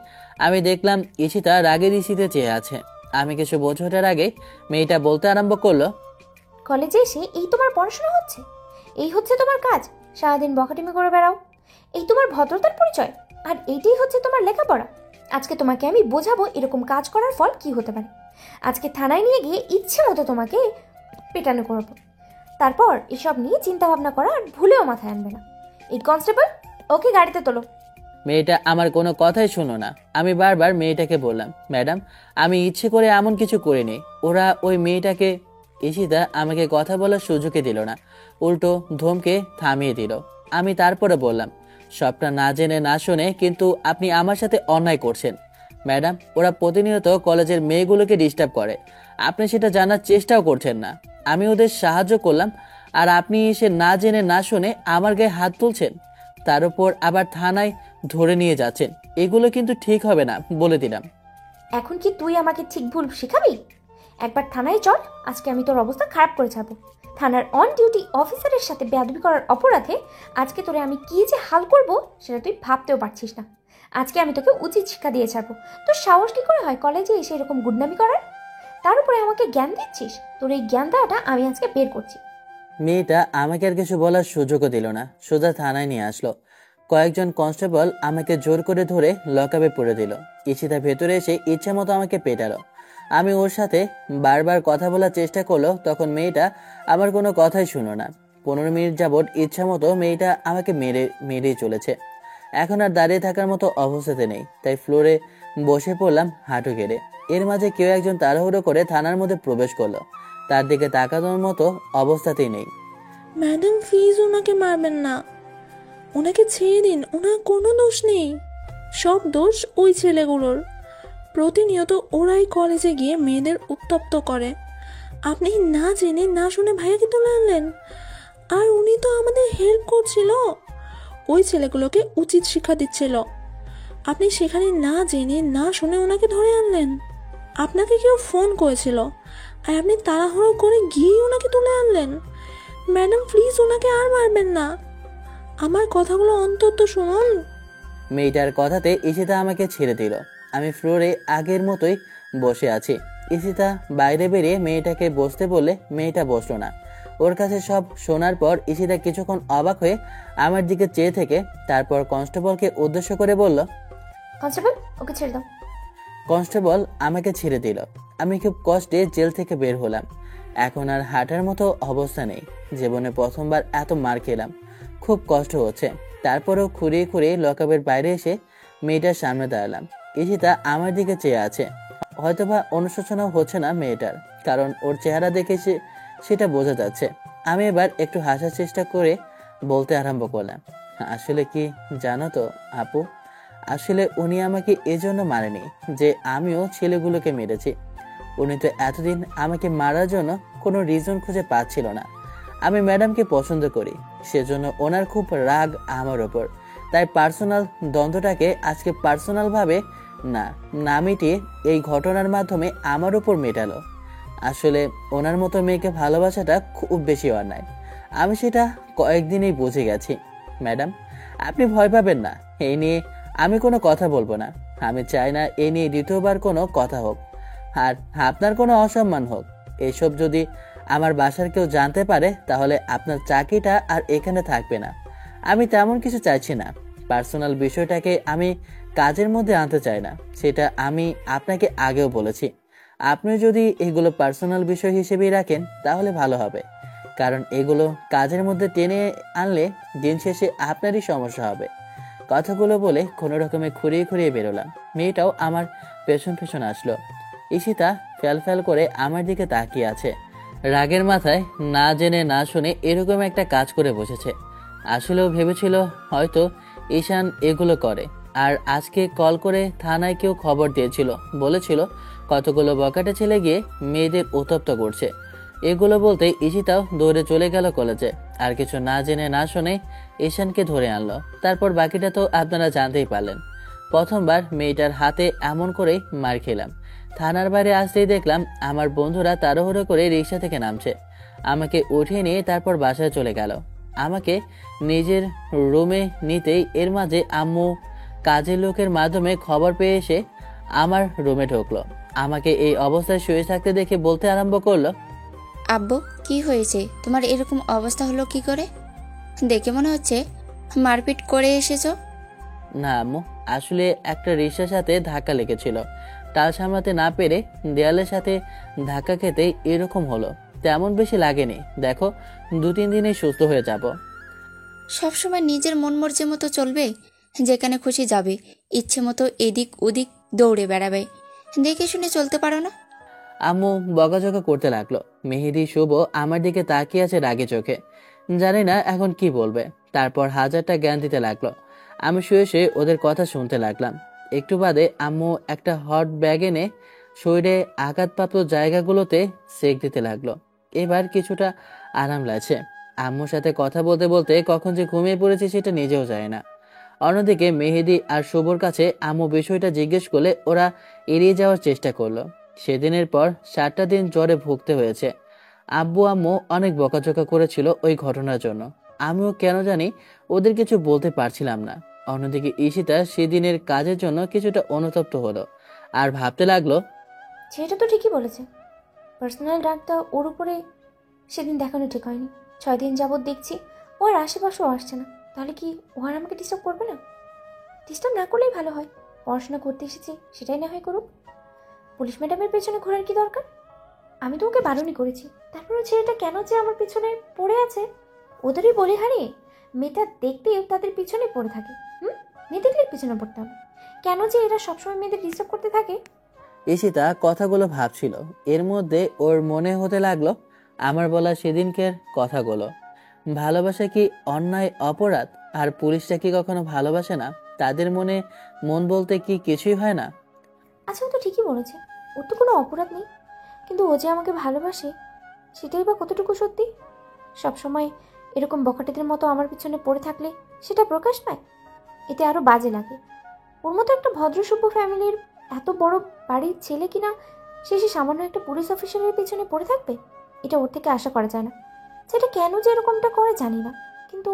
A: আমি দেখলাম ঈশিতা রাগের ইসিতে চেয়ে আছে। আমি কিছু বোঝার আগে মেয়েটা বলতে আরম্ভ করলো,
B: কলেজে এসে এই তোমার পড়াশোনা হচ্ছে? এই হচ্ছে তোমার কাজ? সারাদিন বকাটিমি করে বেড়াও, এই তোমার ভদ্রতার পরিচয়? আর এইটাই হচ্ছে তোমার লেখাপড়া? আজকে তোমাকে আমি বোঝাবো এরকম কাজ করার ফল কি হতে পারে। আজকে থানায় নিয়ে গিয়ে ইচ্ছে মতো তোমাকে পেটানো করবো। তারপর এসব নিয়ে চিন্তা ভাবনা করা আর ভুলেও মাথায় আনবে না। এই কনস্টেবল, ওকে গাড়িতে তোলো।
A: মেয়েটা আমার কোনো কথাই শুনো না। আমি বারবার মেয়েটাকে বললাম, ম্যাডাম, আমি ইচ্ছে করে এমন কিছু করিনি। ওরা ওই মেয়েটাকে। ঈশিতা আমাকে কথা বলার সুযোগই দিল না, উল্টো ধমকে থামিয়ে দিল। আমি তারপরে বললাম, সবটা না জেনে না শুনে কিন্তু আপনি আমার সাথে অন্যায় করছেন। ম্যাডাম, ওরা প্রতিনিয়ত কলেজের মেয়েগুলোকে ডিস্টার্ব করে, আপনি সেটা জানার চেষ্টাও করছেন না। আমি ওদের সাহায্য করলাম, আর আপনি এসে না জেনে না শুনে আমার গায়ে হাত তুলছেন, তার উপর আবার থানায় ধরে নিয়ে যাচ্ছেন। এগুলো কিন্তু ঠিক হবে না, বলে দিলাম।
B: এখন কি তুই আমাকে ঠিক ভুল শেখাবি? একবার থানায় চল, আজকে আমি তোর অবস্থা খারাপ করে ছাড়বো। থানার অন ডিউটি অফিসারের সাথে বেয়াদবি করার অপরাধে আজকে তোরে আমি কি যে হাল করব সেটা তুই ভাবতেও পারছিস না। আজকে আমি তোকে উচিত শিক্ষা দিয়ে ছাড়বো। তোর সাহস কি করে হয় কলেজে এসে এরকম গুন্ডামি করার? তার উপরে আমাকে জ্ঞান দিচ্ছিস। তোর এই জ্ঞান দেওয়াটা আমি আজকে বের করছি।
A: মেয়েটা আমাকে আর কিছু বলার সুযোগও দিল না, সোজা থানায় নিয়ে আসলো। কয়েকজন কনস্টেবল আমাকে জোর করে ধরে লকআপে পুরে দিল। ঈশিতা ভেতরে এসে ইচ্ছা মতো আমাকে পেটালো। আমি ওর সাথে বারবার কথা বলার চেষ্টা করলো, তখন মেয়েটা আমার কোনো কথাই শুনো না। 15 মিনিট যাবৎ ইচ্ছা মতো মেয়েটা আমাকে মেরেই চলেছে। এখন আর দাঁড়িয়ে থাকার মতো অবস্থাতে নেই, তাই ফ্লোরে বসে পড়লাম হাঁটু গেড়ে। এর মাঝে কেউ একজন তাড়াহুড়ো করে থানার মধ্যে প্রবেশ করলো। তার দিকে তাকানোর মতো অবস্থাতেই নেই।
F: ম্যাডাম, প্লিজ ওনাকে মারবেন না, ওনাকে ছেড়ে দিন, ওনার কোনো দোষ নেই। সব দোষ ওই ছেলেগুলোর। প্রতিনিয়ত ওরাই কলেজে গিয়ে মেয়েদের উত্তপ্ত করে। আপনি না জেনে না শুনে ভাইয়াকে তুলে আনলেন, আর উনি তো আমাদের হেল্প করছিল, ওই ছেলেগুলোকে উচিত শিক্ষা দিচ্ছিল। আপনি সেখানে না জেনে না শুনে ওনাকে ধরে আনলেন। আপনাকে কেউ ফোন করেছিল, আর আপনি তাড়াহুড়ো করে গিয়েই ওনাকে তুলে আনলেন। ম্যাডাম, প্লিজ ওনাকে আর মারবেন না, আমার কথাগুলো অন্তত শুনুন।
A: মেয়েটার কথাতে ঈশিতা আমাকে ছেড়ে দিল। আমি ফ্লোরে আগের মতোই বসে আছি। ঈশিতা বাইরে বেরিয়ে মেয়েটাকে বসতে বললে মেয়েটা বসলো না। ওর কাছে সব শোনার পর ঈশিতা কিছুক্ষণ অবাক হয়ে আমার দিকে চেয়ে থেকে তারপর কনস্টেবলকে উদ্দেশ্য করে বলল,
B: কনস্টেবল, ওকে ছেড়ে দাও।
A: কনস্টেবল আমাকে ছেড়ে দিল। আমি খুব কষ্টে জেল থেকে বের হলাম। এখন আর হাঁটার মতো অবস্থা নেই। জীবনে প্রথমবার এত মার খেলাম। খুব কষ্ট হচ্ছে। তারপরেও খুঁড়িয়ে খুঁড়িয়ে লকআপের বাইরে এসে মেয়েটার সামনে দাঁড়ালাম। ঈশিতা আমার দিকে চেয়ে আছে। হয়তোবা অনুশোচনাও হচ্ছে না মেয়েটার, কারণ ওর চেহারা দেখে সেটা বোঝা যাচ্ছে। আমি এবার একটু হাসার চেষ্টা করে বলতে আরম্ভ করলাম, আসলে কি জানো তো আপু, আসলে উনি আমাকে এজন্য মারেনি যে আমিও ছেলেগুলোকে মেরেছি। উনি তো এতদিন আমাকে মারার জন্য কোনো রিজন খুঁজে পাচ্ছিল না। আমি ম্যাডামকে পছন্দ করি, সেজন্য ওনার খুব রাগ আমার ওপর। তাই পার্সোনাল দ্বন্দ্বটাকে আজকে পার্সোনালভাবে না মিটিয়ে এই ঘটনার মাধ্যমে আমার উপর মেটালো। আসলে ওনার মতো মেয়েকে ভালোবাসাটা খুব বেশি অন্যায়। আমি সেটা কয়েকদিনেই বুঝে গেছি। ম্যাডাম, আপনি ভয় পাবেন না, এই নিয়ে আমি কোনো কথা বলবো না। আমি চাই না এ নিয়ে দ্বিতীয়বার কোনো কথা হোক, আর আপনার কোনো অসম্মান হোক। এসব যদি আমার বাসার কেউ জানতে পারে তাহলে আপনার চাকরিটা আর এখানে থাকবে না। আমি তেমন কিছু চাইছি না। পার্সোনাল বিষয়টাকে আমি কাজের মধ্যে আনতে চাই না, সেটা আমি আপনাকে আগেও বলেছি। আপনি যদি এগুলো পার্সোনাল বিষয় হিসেবেই রাখেন তাহলে ভালো হবে, কারণ এগুলো কাজের মধ্যে টেনে আনলে দিন শেষে আপনারই সমস্যা হবে। কথাগুলো বলে কোনো রকমে খুঁড়িয়ে খুঁড়িয়ে বেরোলাম। মেয়েটাও আমার পেছন পেছন আসলো। ঈশিতা ফ্যাল করে আমার দিকে তাকিয়ে আছে, রাগের মাথায় না জেনে না শুনে এরকম একটা কাজ করে বসেছে। আসলেও ভেবেছিল হয়তো ঈশান এগুলো করে, আর আজকে কল করে থানায় কেউ খবর দিয়েছিল, বলেছিল কতগুলো বকাটে ছেলে গিয়ে মেয়েদের উত্তপ্ত করছে। এগুলো বলতে ঈশিতাও দৌড়ে চলে গেল কলেজে। আর কিছু না জেনে না শুনে ঈশানকে ধরে আনলো। তারপর বাকিটা তো আপনারা জানতেই পারলেন। প্রথমবার মেয়েটার হাতে এমন করেই মার খেলাম। থানার বাইরে আসতেই দেখলাম আমার বন্ধুরা তাড়াহুড়ো করে রিক্সা থেকে নামছে। আমাকে উঠিয়ে নিয়ে তারপর বাসায় চলে গেল। আমাকে নিজের রুমে নিতেই এর মাঝে আম্মু কাজের লোকের মাধ্যমে খবর পেয়ে এসে আমার রুমে ঢুকলো। আমাকে এই অবস্থায় শুয়ে থাকতে দেখে বলতে আরম্ভ করলো,
G: আব্বু, কি হয়েছে তোমার? এরকম অবস্থা হলো কি করে? দেখে মনে হচ্ছে মারপিট করে এসেছো।
A: না আম্মু, আসলে একটা রিক্সার সাথে ধাক্কা লেগেছিল। টাল সামলাতে না পেরে দেয়ালের সাথে ধাক্কা খেতেই এরকম হলো। তেমন বেশি লাগেনি, দেখো 2-3 দিনেই সুস্থ হয়ে যাব।
G: সবসময় নিজের মন মর্জি মতো চলবে, যেখানে খুশি যাবে, ইচ্ছে মতো এদিক ওদিক দৌড়ে বেড়াবে। দেখে শুনে চলতে পারো না?
A: আম্মু বকাঝকা করতে লাগলো। মেহেদি শুভ আমার দিকে তাকিয়ে আছে রাগে চোখে, জানি না এখন কি বলবে। তারপর হাজারটা জ্ঞান দিতে লাগলো। আমি শুয়ে শুয়ে ওদের কথা শুনতে লাগলাম। একটু বাদে আম্মু একটা হট ব্যাগ এনে শরীরে আঘাতপ্রাপ্ত জায়গাগুলোতে সেক দিতে লাগলো। এবার কিছুটা আরাম লাগছে। আম্মুর সাথে কথা বলতে বলতে কখন যে ঘুমিয়ে পড়েছি সেটা নিজেও যায় না। অন্যদিকে মেহেদি আর শুভর কাছে আম্মু বিষয়টা জিজ্ঞেস করলে ওরা এড়িয়ে যাওয়ার চেষ্টা করলো। সেদিনের পর 7টা দিন জ্বরে ভুগতে হয়েছে। আব্বু আম্মু অনেক বকাঝকা করেছিল ওই ঘটনার জন্য। আমিও কেন জানি ওদের কিছু বলতে পারছিলাম না। অন্যদিকে ঈশিতা সেদিনের কাজের জন্য কিছুটা অনুতপ্ত হলো আর ভাবতে লাগলো,
B: সেটা তো ঠিকই বলেছে। পার্সোনাল ডাক্তার ওর উপরে সেদিন দেখানো ঠিক হয়নি। 6 দিন যাবৎ দেখছি ও আর আশেপাশেও আসছে না। তাহলে কি ও আর আমাকে ডিস্টার্ব করবে না? ডিস্টার্ব না করলেই ভালো হয়। পড়াশোনা করতে এসেছি, সেটাই না হয় করুক। পুলিশ ম্যাডামের পেছনে ঘোরার কি দরকার? আমি তো ওকে বারণই করেছি। তারপরে ছেলেটা কেন যে আমার পিছনে পড়ে আছে? ওদেরই বলে হারিয়ে মেয়েটা দেখতেও তাদের পিছনে পড়ে থাকে। মেয়ে দেখলে পিছনে পড়তে হবে কেন? যে এরা সবসময় মেয়েদের ডিস্টার্ব করতে থাকে।
A: ঈশিতা কথাগুলো ভাবছিল। এর মধ্যে ওর মনে হতে লাগলো আমার বলা সেদিনকের কথাগুলো। ভালোবাসা কি অন্যায়, অপরাধ? আর পুলিশটা কি কখনো ভালোবাসে না? তাদের মনে মন বলতে কি কিছুই হয় না?
B: আচ্ছা, ও তো ঠিকই বলেছে, ওর তো কোনো অপরাধ নেই। কিন্তু ও যে আমাকে ভালোবাসে সেটাই বা কতটুকু সত্যি? সবসময় এরকম বখাটেদের মতো আমার পিছনে পড়ে থাকলে সেটা প্রকাশ পায়, এতে আরও বাজে লাগে। ওর মতো একটা ভদ্রসভ্য ফ্যামিলির এত বড় বাড়ির ছেলে কিনা সে সামান্য একটা পুলিশ অফিসারের পিছনে পড়ে থাকবে, এটা ওর থেকে আশা করা যায় না। সেটা কেন যে এরকমটা করে জানি না, কিন্তু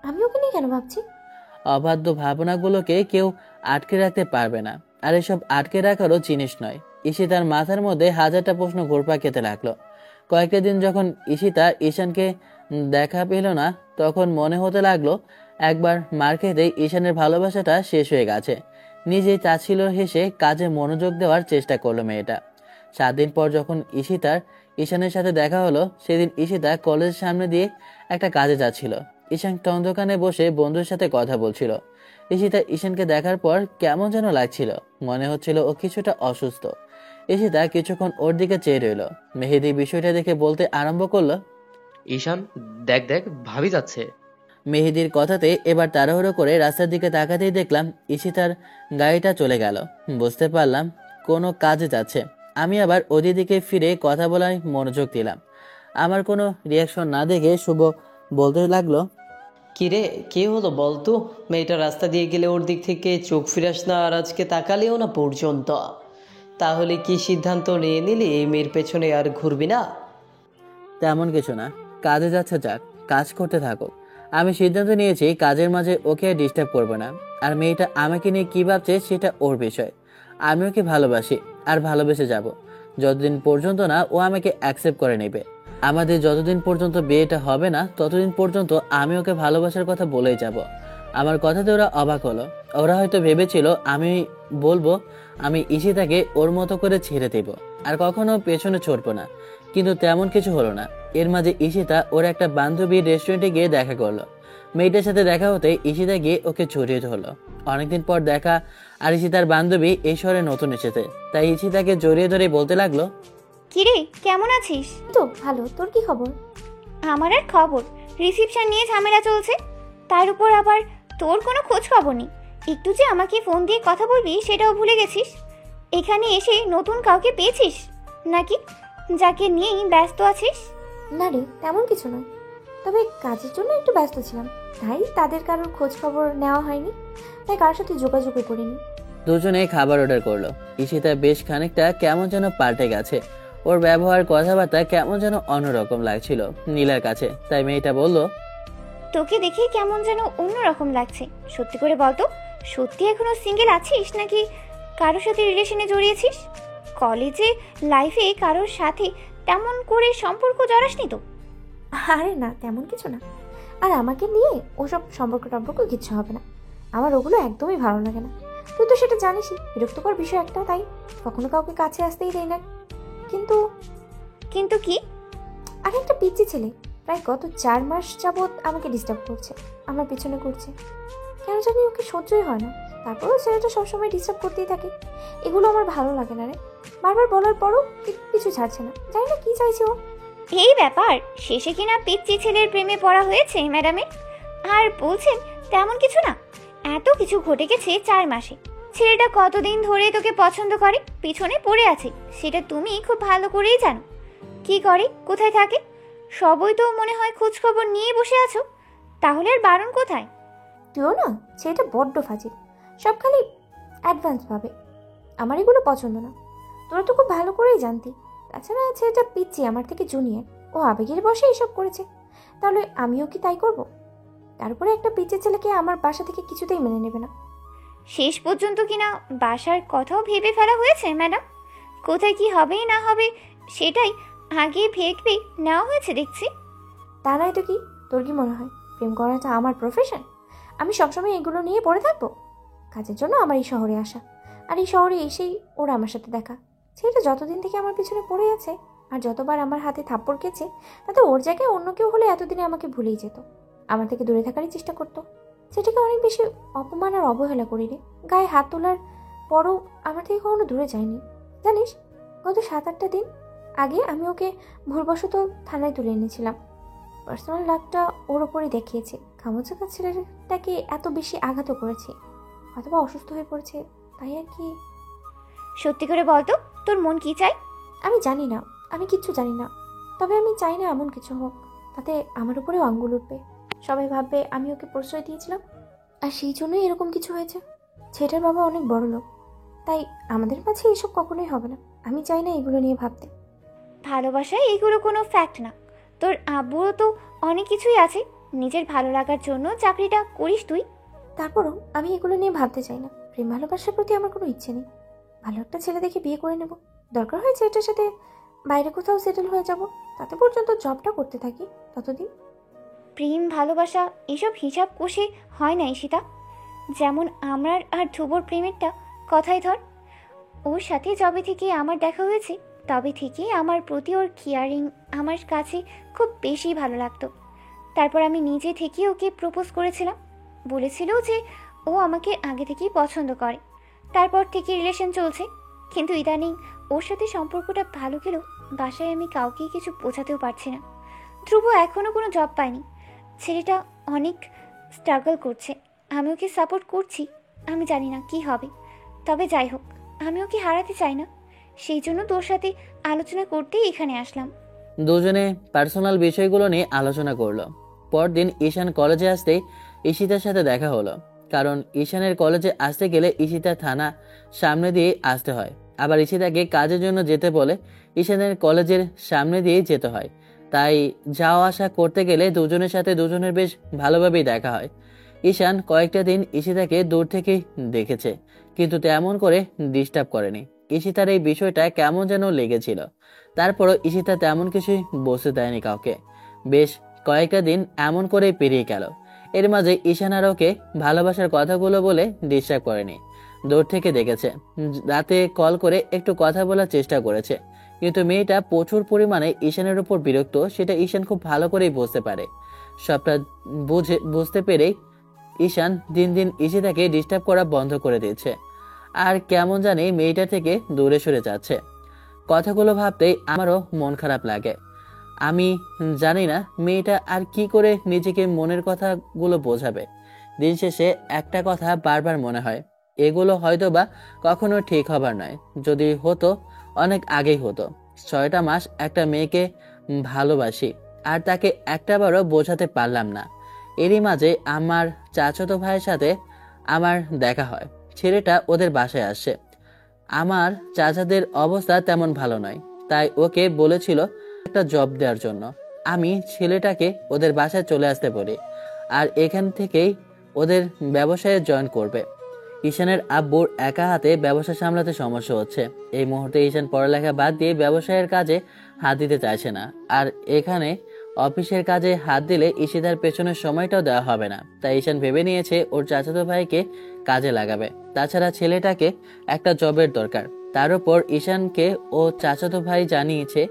B: আমি ওকে নিয়ে কেন ভাবছি?
A: অবাধ্য ভাবনাগুলোকে কেউ আটকে রাখতে পারবে না, আর এসব আটকে রাখারও জিনিস নয়। ঈশিতার মাথার মধ্যে হাজারটা প্রশ্ন ঘুরপাক খেতে লাগলো। কয়েকটা দিন যখন ঈশিতা ঈশানকে দেখা পেল না, তখন মনে হতে লাগলো একবার মার খেতেই ঈশানের ভালোবাসাটা শেষ হয়ে গেছে। নিজেই চাচ্ছিল হেসে কাজে মনোযোগ দেওয়ার চেষ্টা করলো মেয়েটা। 7 দিন পর যখন ঈশানের সাথে দেখা হলো, সেদিন ঈশিতা কলেজের সামনে দিয়ে একটা কাজে যাচ্ছিল। ঈশান দোকানে বসে বন্ধুর সাথে কথা বলছিল। ঈশিতা ঈশানকে দেখার পর কেমন যেন লাগছিল, মনে হচ্ছিল ও কিছুটা অসুস্থ। ঈশিতা কিছুক্ষণ ওর দিকে চেয়ে রইল। মেহেদি বিষয়টা দেখে বলতে আরম্ভ করলো,
D: ঈশান, দেখ দেখ, ভাবি যাচ্ছে।
A: মেহেদির কথাতে এবার তাড়াহুড়ো করে রাস্তার দিকে তাকাতেই দেখলাম ঈশিতার গাড়িটা চলে গেল। বুঝতে পারলাম কোনো কাজে যাচ্ছে। আমি আবার ওদের দিকে ফিরে কথা বলায় মনোযোগ দিলাম। আমার কোনো রিয়াকশন না দেখে শুভ বলতে লাগলো,
E: কিরে, কে হলো বলতো? মেয়েটা রাস্তা দিয়ে গেলে ওর দিক থেকে চোখ ফিরাস না, আর আজকে তাকালেও না পর্যন্ত। তাহলে কি সিদ্ধান্ত নিয়ে নিলি এই মেয়ের পেছনে আর ঘুরবি না?
A: তেমন কিছু না, কাজে যাচ্ছে যাক, কাজ করতে থাকুক। আমি সিদ্ধান্ত নিয়েছি কাজের মাঝে ওকে ডিস্টার্ব করবো না। আর মেয়েটা আমাকে নিয়ে কী ভাবছে সেটা ওর বিষয়। আমি ওকে ভালোবাসি আর ভালোবেসে যাব, যতদিন পর্যন্ত না ও আমাকে অ্যাকসেপ্ট করে নেবে। আমাদের যতদিন পর্যন্ত বিয়েটা হবে না ততদিন পর্যন্ত আমি ওকে ভালোবাসার কথা বলেই যাব। আমার কথাতে ওরা অবাক হলো। ওরা হয়তো ভেবেছিল আমি বলবো আমি ঈশিতাকে ওর মতো করে ছেড়ে দেব আর কখনো পেছনে ছড়বো না, কিন্তু তেমন কিছু হলো না। এর মাঝে ঈশিতা ওর একটা বান্ধবীর রেস্টুরেন্টে গিয়ে দেখা করলো। মেয়েটার সাথে দেখা হতে ঈশিতা গিয়ে ওকে জড়িয়ে ধরলো। অনেকদিন পর দেখা, আর ঈশিতার বান্ধবী এই শহরে নতুন এসেছে, তাই ঈশিতাকে জড়িয়ে ধরে বলতে লাগলো,
H: কিরে, কেমন আছিস?
B: তো ভালো, তোর কি খবর?
H: আমার আর খবর, রিসিপশন নিয়ে ঝামেলা চলছে, তার উপর আবার তোর কোনো খোঁজ খবর নেই। একটু যে আমাকে ফোন দিয়ে কথা বলবি সেটাও ভুলে গেছিস। এখানে এসে নতুন কাউকে পেয়েছিস নাকি, যাকে নিয়েই ব্যস্ত আছিস?
B: না রে, তেমন কিছু নয়, তবে কাজের জন্য একটু ব্যস্ত ছিলাম, তাই তাদের কারোর খোঁজ খবর নেওয়া হয়নি, তাই কারোর সাথে যোগাযোগও করিনি।
A: দুজনে খাবার অর্ডার করলো। ঈশিতা বেশ খানিকটা কেমন যেন পাল্টে গেছে। ওর ব্যবহার কথাবার্তা কেমন যেন অন্যরকম লাগছিল নীলার কাছে, তাই মেয়েটা বলল,
H: তোকে দেখে কেমন যেন অন্যরকম লাগছে। সত্যি করে বল তো, সত্যি এখনো সিঙ্গেল আছিস নাকি কারোর সাথে রিলেশনে জড়িয়েছিস? কলেজে লাইফে কারোর সাথে তেমন করে সম্পর্ক জড়াসনি তো?
B: আরে না, তেমন কিছু না। আর আমাকে নিয়ে ওসব সম্পর্ক টম্পর্ক কিচ্ছু হবে না, আমার ওগুলো একদমই ভালো লাগে না। তুই তো সেটা জানিসই, বিরক্তকর বিষয় একটা, তাই কখনো কাউকে কাছে আসতেই দেয় না। কিন্তু
H: কিন্তু কি?
B: আর একটা পিচ্চি ছেলে প্রায় গত 4 মাস যাবৎ আমাকে ডিস্টার্ব করছে, আমার পিছনে করছে। কেন জানি ওকে সহ্যই হয় না, তারপরেও ছেলেটা সবসময় ডিস্টার্ব করতেই থাকে। এগুলো আমার ভালো লাগে না রে, বারবার বলার পরও কিছু ছাড়ছে না, জানি না কি চাইছে ও।
H: এই ব্যাপার, শেষে কিনা পিচ্চি ছেলের প্রেমে পড়া হয়েছে ম্যাডামের। আর বলছেন তেমন কিছু না, এত কিছু ঘটে গেছে 4 মাসে। ছেলেটা কতদিন ধরে তোকে পছন্দ করে, পিছনে পড়ে আছে, সেটা তুমি খুব ভালো করেই জানো। কি করে, কোথায় থাকে, সবই তো মনে হয় খোঁজ খবর নিয়ে বসে আছো। তাহলে আর বারণ কোথায়?
B: তুইও না, ছেলেটা বড্ড ফাজিল, সব খালি অ্যাডভান্স ভাবে। আমার এগুলো পছন্দ না, তোরা তো খুব ভালো করেই জানতি। তাছাড়া ছেলেটা পিচ্ছি, আমার থেকে জুনিয়র, ও আবেগের বসে এসব করেছে, তাহলে আমিও কি তাই করব? তারপরে একটা পিচ্ছি ছেলেকে আমার বাসা থেকে কিছুতেই মেনে নেবে না।
H: শেষ পর্যন্ত কিনা বাসার কথাও ভেবে ফেলা হয়েছে ম্যাডাম? কোথায় কি হবে না হবে সেটাই আগে ভেবে নেওয়া হয়েছে দেখছি।
B: তা নয় তো কি? তোর কি মনে হয় প্রেম করাটা আমার প্রফেশন? আমি সবসময় এগুলো নিয়ে পড়ে থাকবো? কাজের জন্য আমার এই শহরে আসা, আর এই শহরে এসেই ওরা আমার সাথে দেখা। ছেলেটা যতদিন থেকে আমার পিছনে পড়ে আছে আর যতবার আমার হাতে থাপ্পড় খেয়েছে, তাতে ওর জায়গায় অন্য কেউ হলে এতদিনে আমাকে ভুলেই যেত, আমার থেকে দূরে থাকারই চেষ্টা করতো। সেটাকে অনেক বেশি অপমান আর অবহেলা করি রে, গায়ে হাত তোলার পরও আমার থেকে কখনো দূরে যায়নি। জানিস, গত 7-8টা দিন আগে আমি ওকে ভুলবশত থানায় তুলে এনেছিলাম। পার্সোনাল লাভটা ওর ওপরই দেখিয়েছে, খামোচাকা ছেলেটাকে এত বেশি আঘাত করেছে, অথবা অসুস্থ হয়ে পড়েছে, তাই আর কি।
H: সত্যি করে বল তো, তোর মন কি চাই?
B: আমি জানি না, আমি কিচ্ছু জানি না, তবে আমি চাই না এমন কিছু হোক তাতে আমার উপরেও আঙ্গুল উঠবে। সবাই ভাববে আমি ওকে প্রশ্রয় দিয়েছিলাম, আর সেই জন্যই এরকম কিছু হয়েছে। ছেলেটার বাবা অনেক বড় লোক, তাই আমাদের মাঝে এসব কখনোই হবে না। আমি চাই না এগুলো নিয়ে ভাবতে।
H: ভালোবাসায় এগুলো কোনো ফ্যাক্ট না। তোর আব্বুরও তো অনেক কিছুই আছে, নিজের ভালো লাগার জন্য চাকরিটা করিস তুই।
B: তারপরও আমি এগুলো নিয়ে ভাবতে চাই না। প্রেম ভালোবাসার প্রতি আমার কোনো ইচ্ছে নেই। ভালো একটা ছেলে দেখে বিয়ে করে নেব, দরকার হয় ছেলেটার সাথে বাইরে কোথাও সেটেল হয়ে যাব, তাতে পর্যন্ত জবটা করতে থাকি ততদিন।
H: প্রেম ভালোবাসা এসব হিসাব কষে হয় না ঈশিতা। যেমন আমার আর ধ্রুবর প্রেমেরটা কথাই ধর। ওর সাথে যবে থেকে আমার দেখা হয়েছে তবে থেকে আমার প্রতি ওর কেয়ারিং আমার কাছে খুব বেশি ভালো লাগতো। তারপর আমি নিজে থেকে ওকে প্রপোজ করেছিলাম। বলেছিল যে ও আমাকে আগে থেকেই পছন্দ করে, তারপর থেকে রিলেশন চলছে। কিন্তু ইদানিং ওর সাথে সম্পর্কটা ভালো গেলেও বাসায় আমি কাউকেই কিছু বোঝাতেও পারছি না। ধ্রুব এখনও কোনো জব পায়নি, ছেলেটা অনেক স্ট্রাগল করছে, আমি ওকে সাপোর্ট করছি। আমি জানি না কি হবে, তবে যাই হোক আমি ওকে হারাতে চাই না, সেই জন্য তোর সাথে আলোচনা করতেই এখানে আসলাম।
A: দুজনে পার্সোনাল বিষয়গুলো নিয়ে আলোচনা করলো। পরদিন ঈশান কলেজে আসতেই ঈশিতার সাথে দেখা হলো। কারণ ঈশানের কলেজে আসতে গেলে ঈশিতা থানা সামনে দিয়ে আসতে হয়, আবার ঈশিতাকে কাজের জন্য যেতে বলে ঈশানের কলেজের সামনে দিয়েই যেতে হয়। তাই যাওয়া আসা করতে গেলে দুজনের সাথে দুজনের বেশ ভালোভাবেই দেখা হয়। ঈশান কয়েকটা দিন ঈশিতাকে দূর থেকেই দেখেছে, কিন্তু তেমন করে ডিস্টার্ব করেনি। ঈশিতার এই বিষয়টা কেমন যেন লেগেছিল। তারপরও ঈশিতা তেমন কিছুই বসতে দেয়নি কাউকে। বেশ কয়েকটা দিন এমন করেই পেরিয়ে গেল। এর মাঝে ঈশান আর ওকে ভালোবাসার কথাগুলো বলে ডিস্টার্ব করেনি, দূর থেকে দেখেছে। রাতে কল করে একটু কথা বলার চেষ্টা করেছে, কিন্তু মেয়েটা প্রচুর পরিমাণে ঈশানের উপর বিরক্ত, সেটা ঈশান খুব ভালো করেই বুঝতে পারে। সবটা বুঝতে পেরেই ঈশান দিন দিন ঈশিতাকে ডিস্টার্ব করা বন্ধ করে দিয়েছে, আর কেমন জানি মেয়েটা থেকে দূরে সরে যাচ্ছে। কথাগুলো ভাবতেই আমারও মন খারাপ লাগে। আমি জানি না মেয়েটা আর কি করে নিজেকে মনের কথাগুলো বোঝাবে। দিন শেষে একটা কথা বারবার মনে হয়, এগুলো হয়তো বা কখনো ঠিক হবার নয়। যদি হতো অনেক আগেই হতো। 6টা মাস একটা মেয়েকে ভালোবাসি, আর তাকে একটাবারও বোঝাতে পারলাম না। এরই মাঝে আমার চাচাতো ভাইয়ের সাথে আমার দেখা হয়। ছেলেটা ওদের বাসায় আসে। আমার চাচাদের অবস্থা তেমন ভালো নয়, তাই ওকে বলেছিল একটা জব দেওয়ার জন্য। আমি ছেলেটাকে ওদের বাসায় চলে আসতে বলি, আর এখান থেকেই ওদের ব্যবসায় জয়েন করবে। ঈশানের আব্বুর একা হাতে ব্যবসা সামলাতে সমস্যা হচ্ছে। এই মুহূর্তে ঈশান পড়ালেখা বাদ দিয়ে ব্যবসায়ের কাজে হাত দিতে চাইছে না, আর এখানে অফিসের কাজে হাত দিলে ঈশিতার পেছনের সময়টাও দেওয়া হবে না। তাই ঈশান ভেবে নিয়েছে ওর চাচাতো ভাইকে কাজে লাগাবে। তাছাড়া ছেলেটাকে একটা জবের দরকার। তার উপর ঈশানকে ও চাচাতো ভাই জানিয়েছে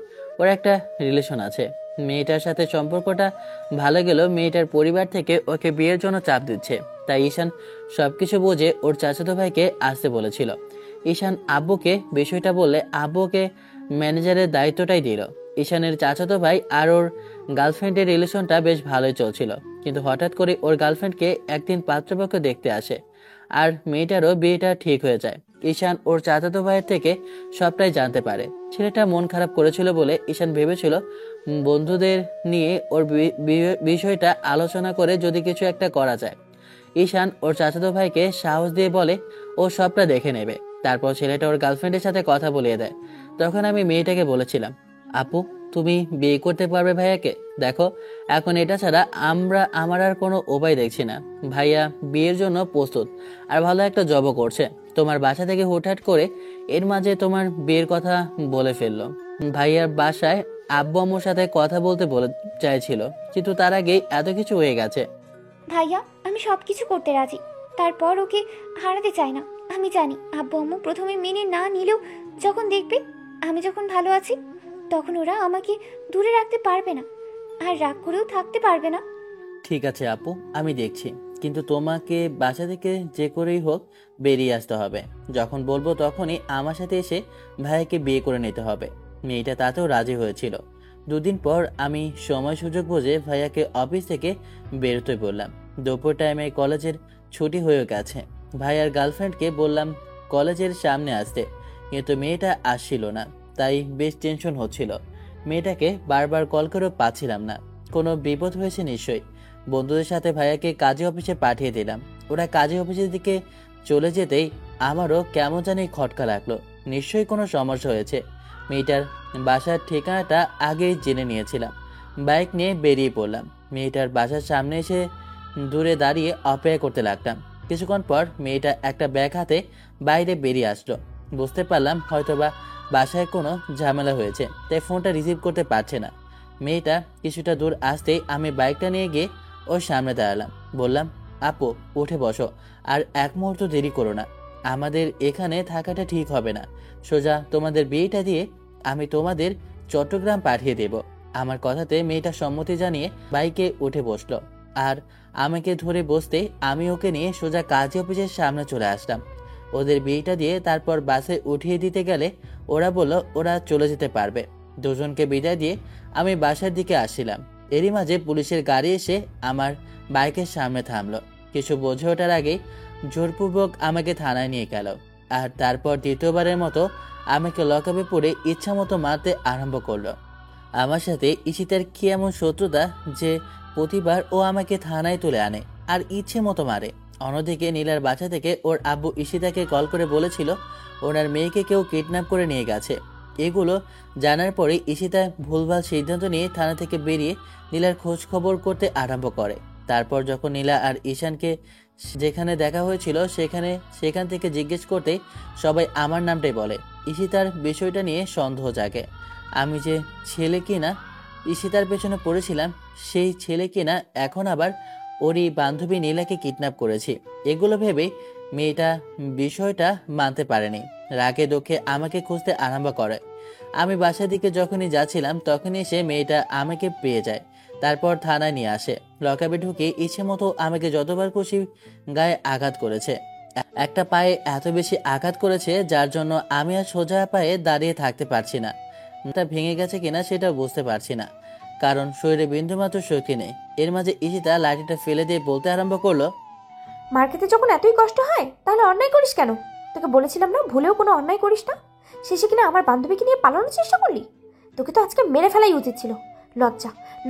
A: ওর একটা রিলেশন আছে। মেয়েটার সাথে সম্পর্কটা ভালো গেলেও মেয়েটার পরিবার থেকে ওকে বিয়ের জন্য চাপ দিচ্ছে। তাই ঈশান সবকিছু বুঝে ওর চাচাতো ভাইকে আসতে বলেছিল। ঈশান আব্বুকে বিষয়টা বললে আব্বুকে ম্যানেজারের দায়িত্বটাই দিল। ঈশানের চাচাতো ভাই আর ওর গার্লফ্রেন্ডের রিলেশনটা বেশ ভালোই চলছিল, কিন্তু হঠাৎ করে ওর গার্লফ্রেন্ডকে একদিন পাত্রপক্ষ দেখতে আসে, আর মেয়েটারও বিয়েটা ঠিক হয়ে যায়। ঈশান ওর চাচাতো ভাইয়ের থেকে সবটাই জানতে পারে। ছেলেটা মন খারাপ করেছিল বলে ঈশান ভেবেছিল বন্ধুদের নিয়ে ওর বিষয়টা আলোচনা করে যদি কিছু একটা করা যায়। ঈশান ওর চাচাতো ভাইকে সাহস দিয়ে বলে ও সবটা দেখে নেবে। তারপর ছেলেটা ওর গার্লফ্রেন্ডের সাথে কথা বলিয়ে দেয়। তখন আমি মেয়েটাকে বলেছিলাম, আপু তুমি বিয়ে করতে পারবে ভাইয়াকে? দেখো এখন এটা ছাড়া আমার আর কোনো উপায় দেখছি না। ভাইয়া বিয়ের জন্য প্রস্তুত, আর ভালো একটা জবও করছে। তোমার বাসা থেকে হুটহাট করে এর মাঝে তোমার বিয়ের কথা বলে ফেললো। ভাইয়ার বাসায় আব্বু আম্মুর সাথে কথা বলতে চাইছিল, কিন্তু তার আগেই এত কিছু হয়ে গেছে।
H: ভাইয়া আমি সব কিছু করতে রাজি, তারপর ওকে হারাতে চাই না। আমি জানি আব্বু আম্মু প্রথমে মেনে না নিলেও যখন দেখবে আমি যখন ভালো আছি, তখন ওরা আমাকে দূরে রাখতে পারবে না, আর রাগ করেও থাকতে পারবে না।
A: ঠিক আছে আপু, আমি দেখছি, কিন্তু তোমাকে বাসা থেকে যে করেই হোক বেরিয়ে আসতে হবে। যখন বলবো তখনই আমার সাথে এসে ভাইয়াকে বিয়ে করে নিতে হবে। মেয়েটা তাতেও রাজি হয়েছিল। 2 দিন পর আমি সময় সুযোগ বুঝে ভাইয়াকে অফিস থেকে বেরোতে বললাম। দুপুর টাইমে কলেজের ছুটি হয়ে গেছে। ভাইয়ার গার্লফ্রেন্ডকে বললাম কলেজের সামনে আসতে, কিন্তু মেয়েটা আসছিল না। তাই বেশ টেনশন হচ্ছিল। মেয়েটাকে বারবার কল করেও পাচ্ছিলাম না। কোনো বিপদ হয়েছে নিশ্চয়ই। বন্ধুদের সাথে ভাইয়াকে কাজে অফিসে পাঠিয়ে দিলাম। ওরা কাজে অফিসের দিকে চলে যেতেই আমারও কেমন জানি খটকা লাগলো। নিশ্চয়ই কোনো সমস্যা হয়েছে। মেয়েটার বাসার ঠিকানাটা আগেই জেনে নিয়েছিলাম। বাইক নিয়ে বেরিয়ে পড়লাম। মেয়েটার বাসার সামনে এসে দূরে দাঁড়িয়ে অপেক্ষা করতে লাগলাম। কিছুক্ষণ পর মেয়েটা একটা ব্যাগ হাতে বাইরে বেরিয়ে আসলো। বুঝতে পারলাম হয়তোবা বাসায় কোনো ঝামেলা হয়েছে, তাই ফোনটা রিসিভ করতে পারছে না। মেয়েটা কিছুটা দূর আসতেই আমি বাইকটা নিয়ে গিয়ে ওর সামনে দাঁড়ালাম। বললাম, আপু উঠে বসো, আর এক মুহূর্ত দেরি করো না। আমাদের এখানে থাকাটা ঠিক হবে না। সোজা তোমাদের বিয়েটা দিয়ে আমি তোমাদের চট্টগ্রাম পাঠিয়ে দেব। আমার কথাতে মেয়েটা সম্মতি জানিয়ে বাইকে উঠে বসলো আর আমাকে ধরে বসতে আমি ওকে নিয়ে সোজা কাজী অফিসের সামনে চলে আসলাম। ওদের বিয়েটা দিয়ে তারপর বাসে উঠিয়ে দিতে গেলে ওরা বলল ওরা চলে যেতে পারবে। দুজনকে বিদায় দিয়ে আমি বাসার দিকে আসছিলাম, এরই মাঝে পুলিশের গাড়ি এসে আমার বাইকের সামনে থামলো। কিছু বোঝে ওঠার আগেই জোরপূর্বক আমাকে থানায় নিয়ে গেল আর তারপর দ্বিতীয়বারের মতো আমাকে লকআপে পড়ে ইচ্ছা মতো মারতে আরম্ভ করলো। আমার সাথে ঈশিতার কি এমন শত্রুতা যে প্রতিবার ও আমাকে থানায় তুলে আনে আর ইচ্ছে মতো মারে। অন্যদিকে নীলার বাসা থেকে ওর আব্বু ঈশিতাকে কল করে বলেছিল ওনার মেয়েকে কেউ কিডন্যাপ করে নিয়ে গেছে। এগুলো জানার পরে ঈশিতা ভুলভাল সিদ্ধান্ত নিয়ে থানা থেকে বেরিয়ে নীলার খোঁজ খবর করতে আরম্ভ করে। তারপর যখন নীলা আর ঈশানকে যেখানে দেখা হয়েছিল সেখান থেকে জিজ্ঞেস করতে সবাই আমার নামটাই বলে। ঈশিতার বিষয়টা নিয়ে সন্দেহ জাগে। আমি যে ছেলে কিনা ঈশিতার পেছনে পড়েছিলাম সেই ছেলে কিনা এখন আবার ওরই বান্ধবী নীলাকে কিডন্যাপ করেছি। এগুলো ভেবে মেয়েটা বিষয়টা মানতে পারেনি, রাগে দুঃখে আমাকে খুঁজতে আরম্ভ করে। আমি বাসার দিকে যখনই যাচ্ছিলাম তখনই সে মেয়েটা আমাকে পেয়ে যায়, তারপর থানায় নিয়ে আসে। লকআপে ঢুকে ইচ্ছে মতো আমাকে যতবার খুশি গায়ে আঘাত করেছে। একটা পায়ে এত বেশি আঘাত করেছে যার জন্য আমি আর সোজা পায়ে দাঁড়িয়ে থাকতে পারছি না। তা ভেঙে গেছে কিনা সেটা বুঝতে পারছি না, কারণ শরীরে বিন্দুমাত্র শক্তি নেই। এর মাঝে ঈশিতা লাঠিটা ফেলে দিয়ে বলতে আরম্ভ করলো,
B: মার খেতে যখন এতই কষ্ট হয় তাহলে অন্যায় করিস কেন? তোকে বলেছিলাম না ভুলেও কোনো অন্যায় করিস না, শেষে কিনা আমার বান্ধবীকে নিয়ে পালানোর চেষ্টা করলি। তোকে তো আজকে মেরে ফেলাই উচিত ছিল।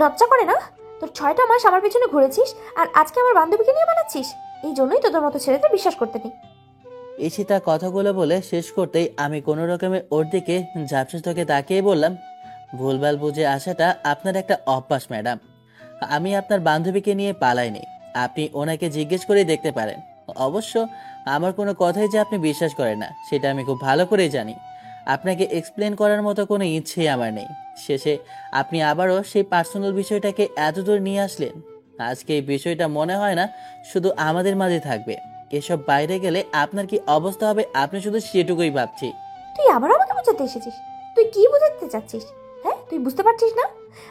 B: লজ্জা করে না? তোর 6টা মাস আমার পেছনে ঘুরেছিস আর আজকে আমার বান্ধবীকে নিয়ে বানাচ্ছিস। এই জন্যই তোদের মতো ছেলেদের বিশ্বাস করতে নেই।
A: ঈশিতা কথাগুলো বলে শেষ করতেই আমি কোনো রকমে ওর দিকে ঝাপসা চোখে তাকিয়ে বললাম, ভুলভাল বুঝে আসাটা আপনার একটা অভ্যাস ম্যাডাম। আমি আপনার বান্ধবীকে নিয়ে পালাইনি, আপনি ওনাকে জিজ্ঞেস করে দেখতে পারেন। অবশ্য আমার কোনো কথাই যে আপনি বিশ্বাস করেন না সেটা আমি খুব ভালো করেই জানি। আপনাকে এক্সপ্লেন করার মতো কোনো ইচ্ছেই আমার নেই। শেষে আপনি আবারও সেই পার্সোনাল বিষয়টাকে এতদূর নিয়ে আসলেন। আজকে এই বিষয়টা মনে হয় না শুধু আমাদের মাঝে থাকবে, এসব বাইরে গেলে আপনার কি অবস্থা হবে আপনি শুধু সেটুকুই ভাবছি।
B: তুই আবার আমাকে বোঝাতে এসেছিস? তুই কি বোঝাতে চাচ্ছিস? হ্যাঁ, তুই বুঝতে পারছিস না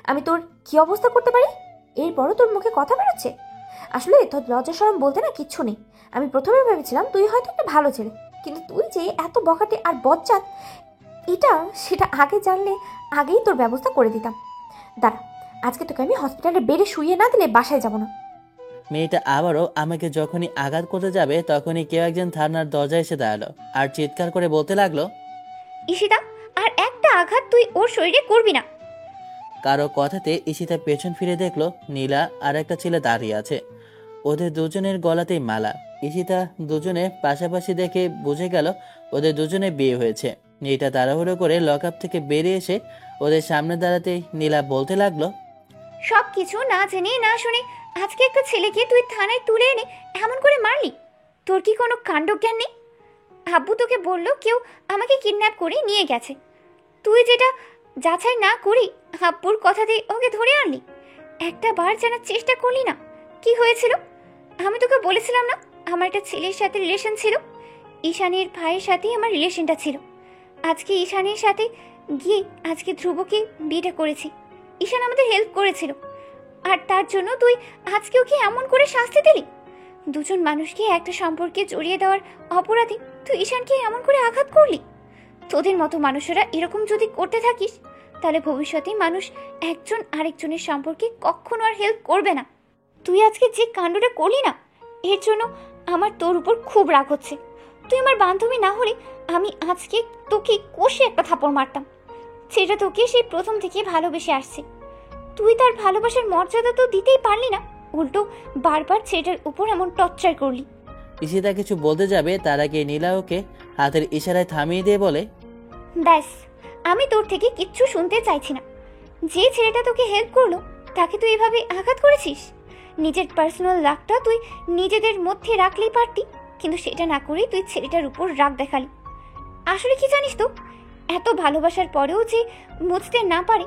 B: আমি তোর কি অবস্থা করতে পারি? এরপরও তোর মুখে কথা বেরোচ্ছে। আসলে তোর লজ্জা শরম বলতে না কিচ্ছু নেই। আমি প্রথমে ভেবেছিলাম তুই হয়তো একটা ভালো ছেলে, কিন্তু তুই যে এত বখাটে আর বজ্জাত সেটা আগে জানলে আগেই তোর ব্যবস্থা করে দিতাম। দাঁড়া, আজকে তোকে আমি হসপিটালে বেডে শুইয়ে না দিলে বাসায় যাব না।
A: মেয়েটা আবারও আমাকে যখনই আঘাত করতে যাবে তখনই কেউ একজন থানার দরজায় এসে দাঁড়ালো আর চিৎকার করে বলতে লাগলো,
H: ঈশিতা, আর একটা আঘাত তুই ওর শরীরে করবি না।
A: কারো কথাতে ঈশিতা পেছন ফিরে দেখলো নীলা আর একটা ছেলে দাঁড়িয়ে আছে। ওদের দুজনের গলাতেই মালা। ঈশিতা দুজনে পাশাপাশি দেখে বুঝে গেল ওদের দুজনে বিয়ে হয়েছে। মেয়েটা তাড়াহুড়ো করে লকআপ থেকে বেরিয়ে এসে ওদের সামনে দাঁড়াতেই নীলা বলতে লাগলো,
H: সব কিছু না জেনে না শুনে আজকে একটা ছেলেকে তুই থানায় তুলে এনে এমন করে মারলি। তোর কি কোনো কাণ্ডজ্ঞান নেই? আব্বু তোকে বললো কেউ আমাকে কিডন্যাপ করে নিয়ে গেছে, তুই যেটা যাচাই না করি আব্বুর কথাতেই ওকে ধরে আনলি। একটা বার জানার চেষ্টা করলি না কি হয়েছিল? আমি তোকে বলেছিলাম না আমার একটা ছেলের সাথে রিলেশন ছিল। ঈশানের ভাইয়ের সাথেই আমার রিলেশনটা ছিল। আজকে ঈশানের সাথে গিয়ে আজকে ধ্রুবকে বিয়েটা করেছি। ঈশান আমাদের হেল্প করেছিল, আর তার জন্য তুই আজকে ওকে এমন করে শাস্তি দিলি। দুজন মানুষকে একটা সম্পর্কে জড়িয়ে দেওয়ার অপরাধে তুই ঈশানকে এমন করে আঘাত করলি। তোদের মতো মানুষেরা এরকম যদি করতে থাকিস তাহলে ভবিষ্যতে মানুষ একজন আরেকজনের সম্পর্কে কখনো আর হেল্প করবে না। তুই আজকে যে কাণ্ডটা করলি না, এর জন্য আমার তোর উপর খুব রাগ হচ্ছে। তুই আমার বান্ধবী না হলে আমি আজকে তোকে কষে একটা থাপড় মারতাম। সেটা তোকে সেই প্রথম থেকে ভালোবেসে আসছে, তুই তার ভালোবাসার মর্যাদা তো দিতেই পারলি না, উল্টো বারবার ছেলেটার উপর এমন টর্চার করলি।
A: ঈশিতা কিছু বলতে যাবে তার আগে নীলা ওকে হাতের ইশারায় থামিয়ে দিয়ে বলে,
H: ব্যাস, আমি তোর থেকে কিচ্ছু শুনতে চাইছি না। যে ছেলেটা তোকে হেল্প করলো তাকে তুই এভাবে আঘাত করেছিস। নিজের পার্সোনাল রাগটা তুই নিজেদের মধ্যে রাখলেই পারতি, কিন্তু সেটা না করে তুই ছেলেটার উপর রাগ দেখালি। আসলে কি জানিস তো, এত ভালোবাসার পরেও যে মুছতে না পারে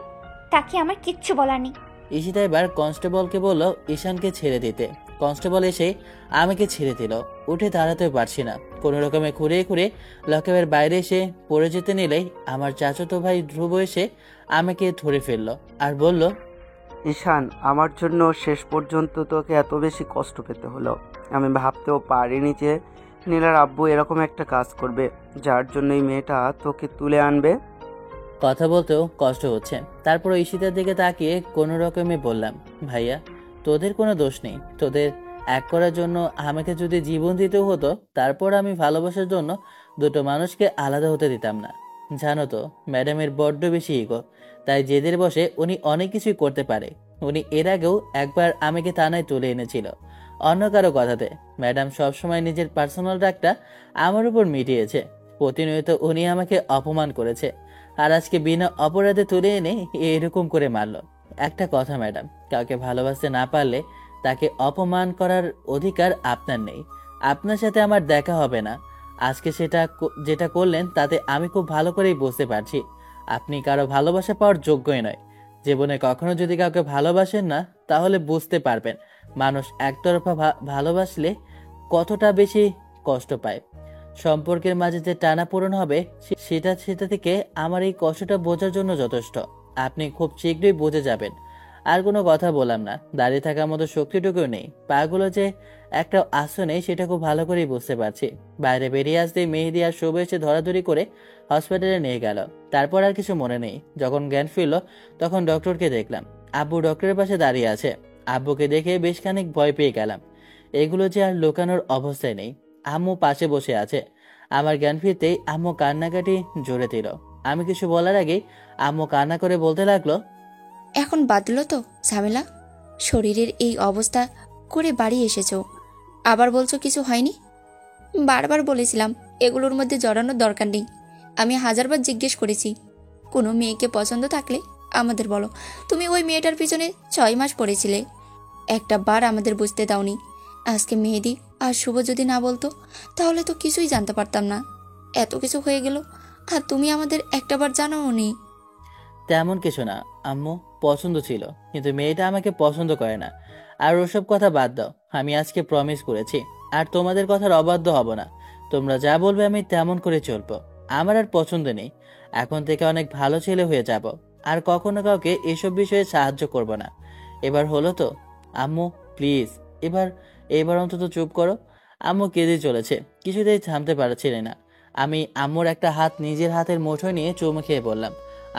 H: তাকে আমার কিচ্ছু বলার নেই।
A: ঈশিতা এবার কনস্টেবলকে বলল ঈশানকে ছেড়ে দিতে। কনস্টেবল এসে আমাকে ছেড়ে দিল। উঠে দাঁড়াতেও পারছি না, কোনো রকমে ঘুরে ঘুরে লকআপের বাইরে এসে পড়ে যেতে নিলেই আমার চাচাতো ভাই ধ্রুব এসে আমাকে ধরে ফেললো আর বলল,
C: ঈশান, আমার জন্য শেষ পর্যন্ত তোকে এত বেশি কষ্ট পেতে হলো। আমি ভাবতেও পারিনি যে নীলার আব্বু এরকম একটা কাজ করবে, যার জন্য এই মেয়েটা তোকে তুলে আনবে।
A: কথা বলতেও কষ্ট হচ্ছে। তারপর ঈশিতার দিকে তাকিয়ে কোনো রকমে বললাম, ভাইয়া তোদের কোনো দোষ নেই। তোদের এক করার জন্য আমাকে যদি জীবন দিতেও হতো, তারপর আমি ভালোবাসার জন্য দুটো মানুষকে আলাদা হতে দিতাম না। জানো তো ম্যাডামের বড্ড বেশি ইগো, তাই জেদের বসে উনি অনেক কিছুই করতে পারে। উনি এর আগেও একবার আমাকে থানায় তুলে এনেছিল অন্য কারো কথাতে। ম্যাডাম সবসময় নিজের পার্সোনাল রাগটা আমার উপর মিটিয়েছে। প্রতিনিয়ত উনি আমাকে অপমান করেছে, আর আজকে বিনা অপরাধে তুলে এনে এরকম করে মারলো। একটা কথা ম্যাডাম, কাউকে ভালোবাসতে না পারলে তাকে অপমান করার অধিকার আপনার নেই। আপনার সাথে আমার দেখা হবে না। আজকে যেটা করলেন তাতে আমি খুব ভালো করেই বুঝতে পারছি আপনি কারো ভালোবাসা পাওয়ার যোগ্যই নয়। জীবনে কখনো যদি কাউকে ভালোবাসেন না, তাহলে বুঝতে পারবেন মানুষ একতরফা ভালোবাসলে কতটা বেশি কষ্ট পায়। সম্পর্কের মাঝে যে টানাপোড়েন হবে সেটা থেকে আমার এই কষ্টটা বোঝার জন্য যথেষ্ট। আপনি খুব শীঘ্রই বুঝে যাবেন। আর কোনো কথা বললাম না, দাঁড়িয়ে থাকার মতো শক্তিটুকুও নেই। পাগুলো যে একটা আশ্রয় নেই সেটা খুব ভালো করেই বুঝতে পারছি। বাইরে বেরিয়ে আসতেই মেহেদি আর শুভ এসে ধরাধরি করে হসপিটালে নিয়ে গেল। তারপর আর কিছু মনে নেই। যখন জ্ঞান ফিরল তখন ডক্টরকে দেখলাম। আব্বু ডক্টরের পাশে দাঁড়িয়ে আছে। আব্বুকে দেখে বেশ খানিক ভয় পেয়ে গেলাম। এগুলো যে আর লুকানোর অবস্থায় নেই। আম্মু পাশে বসে আছে। আমার জ্ঞান ফিরতেই আম্মু কান্নাকাটি জোরে দিল। আমি কিছু বলার আগেই আম্মু কান্না করে বলতে লাগলো,
G: এখন বাদলো তো ঝামেলা? শরীরের এই অবস্থা করে বাড়ি এসেছো, আবার বলছো কিছু হয়নি? বারবার বলেছিলাম এগুলোর মধ্যে জড়ানোর দরকার নেই। আমি হাজারবার জিজ্ঞেস করেছি, কোনো মেয়েকে পছন্দ থাকলে আমাদের বলো। তুমি ওই মেয়েটার পিছনে 6 মাস পড়েছিলে, একটা বার আমাদের বুঝতে দাওনি। আজকে মেহেদি আর শুভ যদি না বলতো তাহলে তো কিছুই জানতে পারতাম না। এত কিছু হয়ে গেল আর তুমি আমাদের একটাবার জানাওনি।
A: তেমন কিছু না আম্মু, পছন্দ ছিল, কিন্তু মেয়েটা আমাকে পছন্দ করে না। আর ওসব কথা বাদ দাও। আমি আজকে প্রমিস করেছি আর তোমাদের কথার অবাধ্য হব না। তোমরা যা বলবে আমি তেমন করে চলবো। আমার আর পছন্দ নেই। এখন থেকে অনেক ভালো ছেলে হয়ে যাব, আর কখনো কাউকে এসব বিষয়ে সাহায্য করব না। এবার হলো তো আম্মু, প্লিজ এবার অন্তত চুপ করো। আম্মু কেঁদে চলেছে, কিছুতেই থামতে পারছিলে না। আমি আম্মুর একটা হাত নিজের হাতের মুঠোয় নিয়ে চুমু খেয়ে বললাম,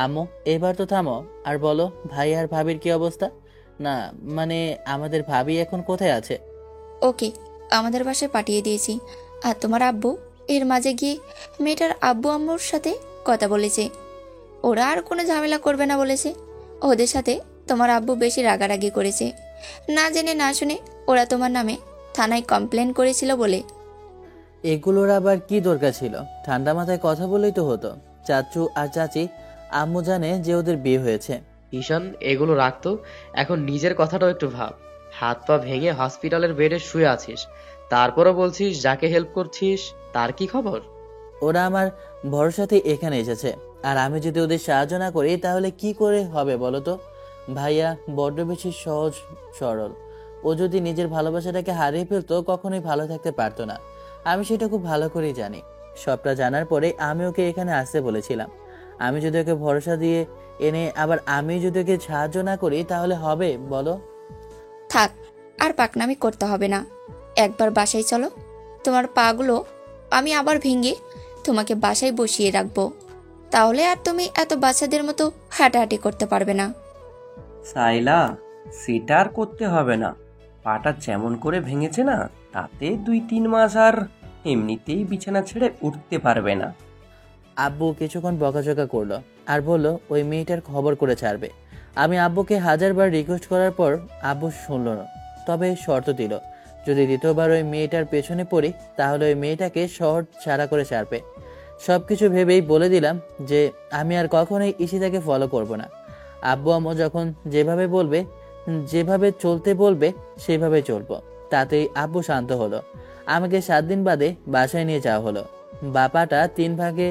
A: আম্মু এবার তো থামো আর বলো ভাই আর ভাবির কি অবস্থা। না মানে আমাদের ভাবি এখন কোথায় আছে?
G: ওকে আমাদের বাসায় পাঠিয়ে দিয়েছি। আর তোমার আব্বু এর মাঝে গিয়ে মেয়েটার আব্বু আম্মুর সাথে কথা বলেছে। ওরা আর কোনো ঝামেলা করবে না বলেছে। ওদের সাথে তোমার আব্বু বেশি রাগারাগি করেছে। না জেনে না শুনে ওরা তোমার নামে থানায় কমপ্লেন করেছিল বলে।
A: এগুলোর আবার কি দরকার ছিল? ঠান্ডা মাথায় কথা বলেই তো হতো। চাচু আর চাচি আম্মু জানে যে ওদের বিয়ে হয়েছে।
D: ঈশান এগুলো রাখতো, এখন নিজের কথাটাও একটু ভাব। হাত পা ভেঙে হসপিটালের বেডে শুয়ে আছিস, তারপরও বলছিস যাকে হেল্প করছিস তার কি খবর?
A: ওরা আমার ভরসাতেই এখানে এসেছে, আর আমি যদি ওদের সাহায্য না করি তাহলে কি করে হবে বলো তো? ভাইয়া বড্ড বেশি সহজ সরল। ও যদি নিজের ভালোবাসাটাকে হারিয়ে ফেলতো কখনোই ভালো থাকতে পারতো না। আমি সেটা খুব ভালো করেই জানি। সবটা জানার পরে আমি ওকে এখানে আসতে বলেছিলাম। আমি যদি ওকে ভরসা দিয়ে এনে আবার আমি যদি ওকে সাহায্য না করি তাহলে হবে বলো?
G: থাক, আর পাকনামি করতে হবে না। একবার বাসায় চলো, তোমার পাগুলো আমি আবার ভেঙে তোমাকে বাসায় বসিয়ে রাখবো। তাহলে আর তুমি এত বাচ্চাদের মতো হাঁটাহাঁটি করতে পারবে না।
I: সাইলা, সেটা আর করতে হবে না। পাটা যেমন করে ভেঙেছে না, তাতে 2-3 মাস আর এমনিতেই বিছানা ছেড়ে উঠতে পারবে না।
A: আব্বু কিছুক্ষণ বকাঝকা করলো আর বলল ওই মেয়েটার খবর করে ছাড়বে। আমি আব্বুকে হাজারবার রিকোয়েস্ট করার পর আব্বু শুনল না, তবে শর্ত দিল যদি দ্বিতীয়বার ওই মেয়েটার পেছনে পড়ি তাহলে ওই মেয়েটাকে শহর ছাড়া করে ছাড়বে। সবকিছু ভেবেই বলে দিলাম যে আমি আর কখনোই ঈশিতাকে ফলো করব না। আব্বু আম্মু যখন যেভাবে বলবে, যেভাবে চলতে বলবে সেভাবে চলবো। তাতেই আব্বু শান্ত হলো। আমাকে 7 দিন বাদে বাসায় নিয়ে যাওয়া হলো। বাপাটা 3 ভাগে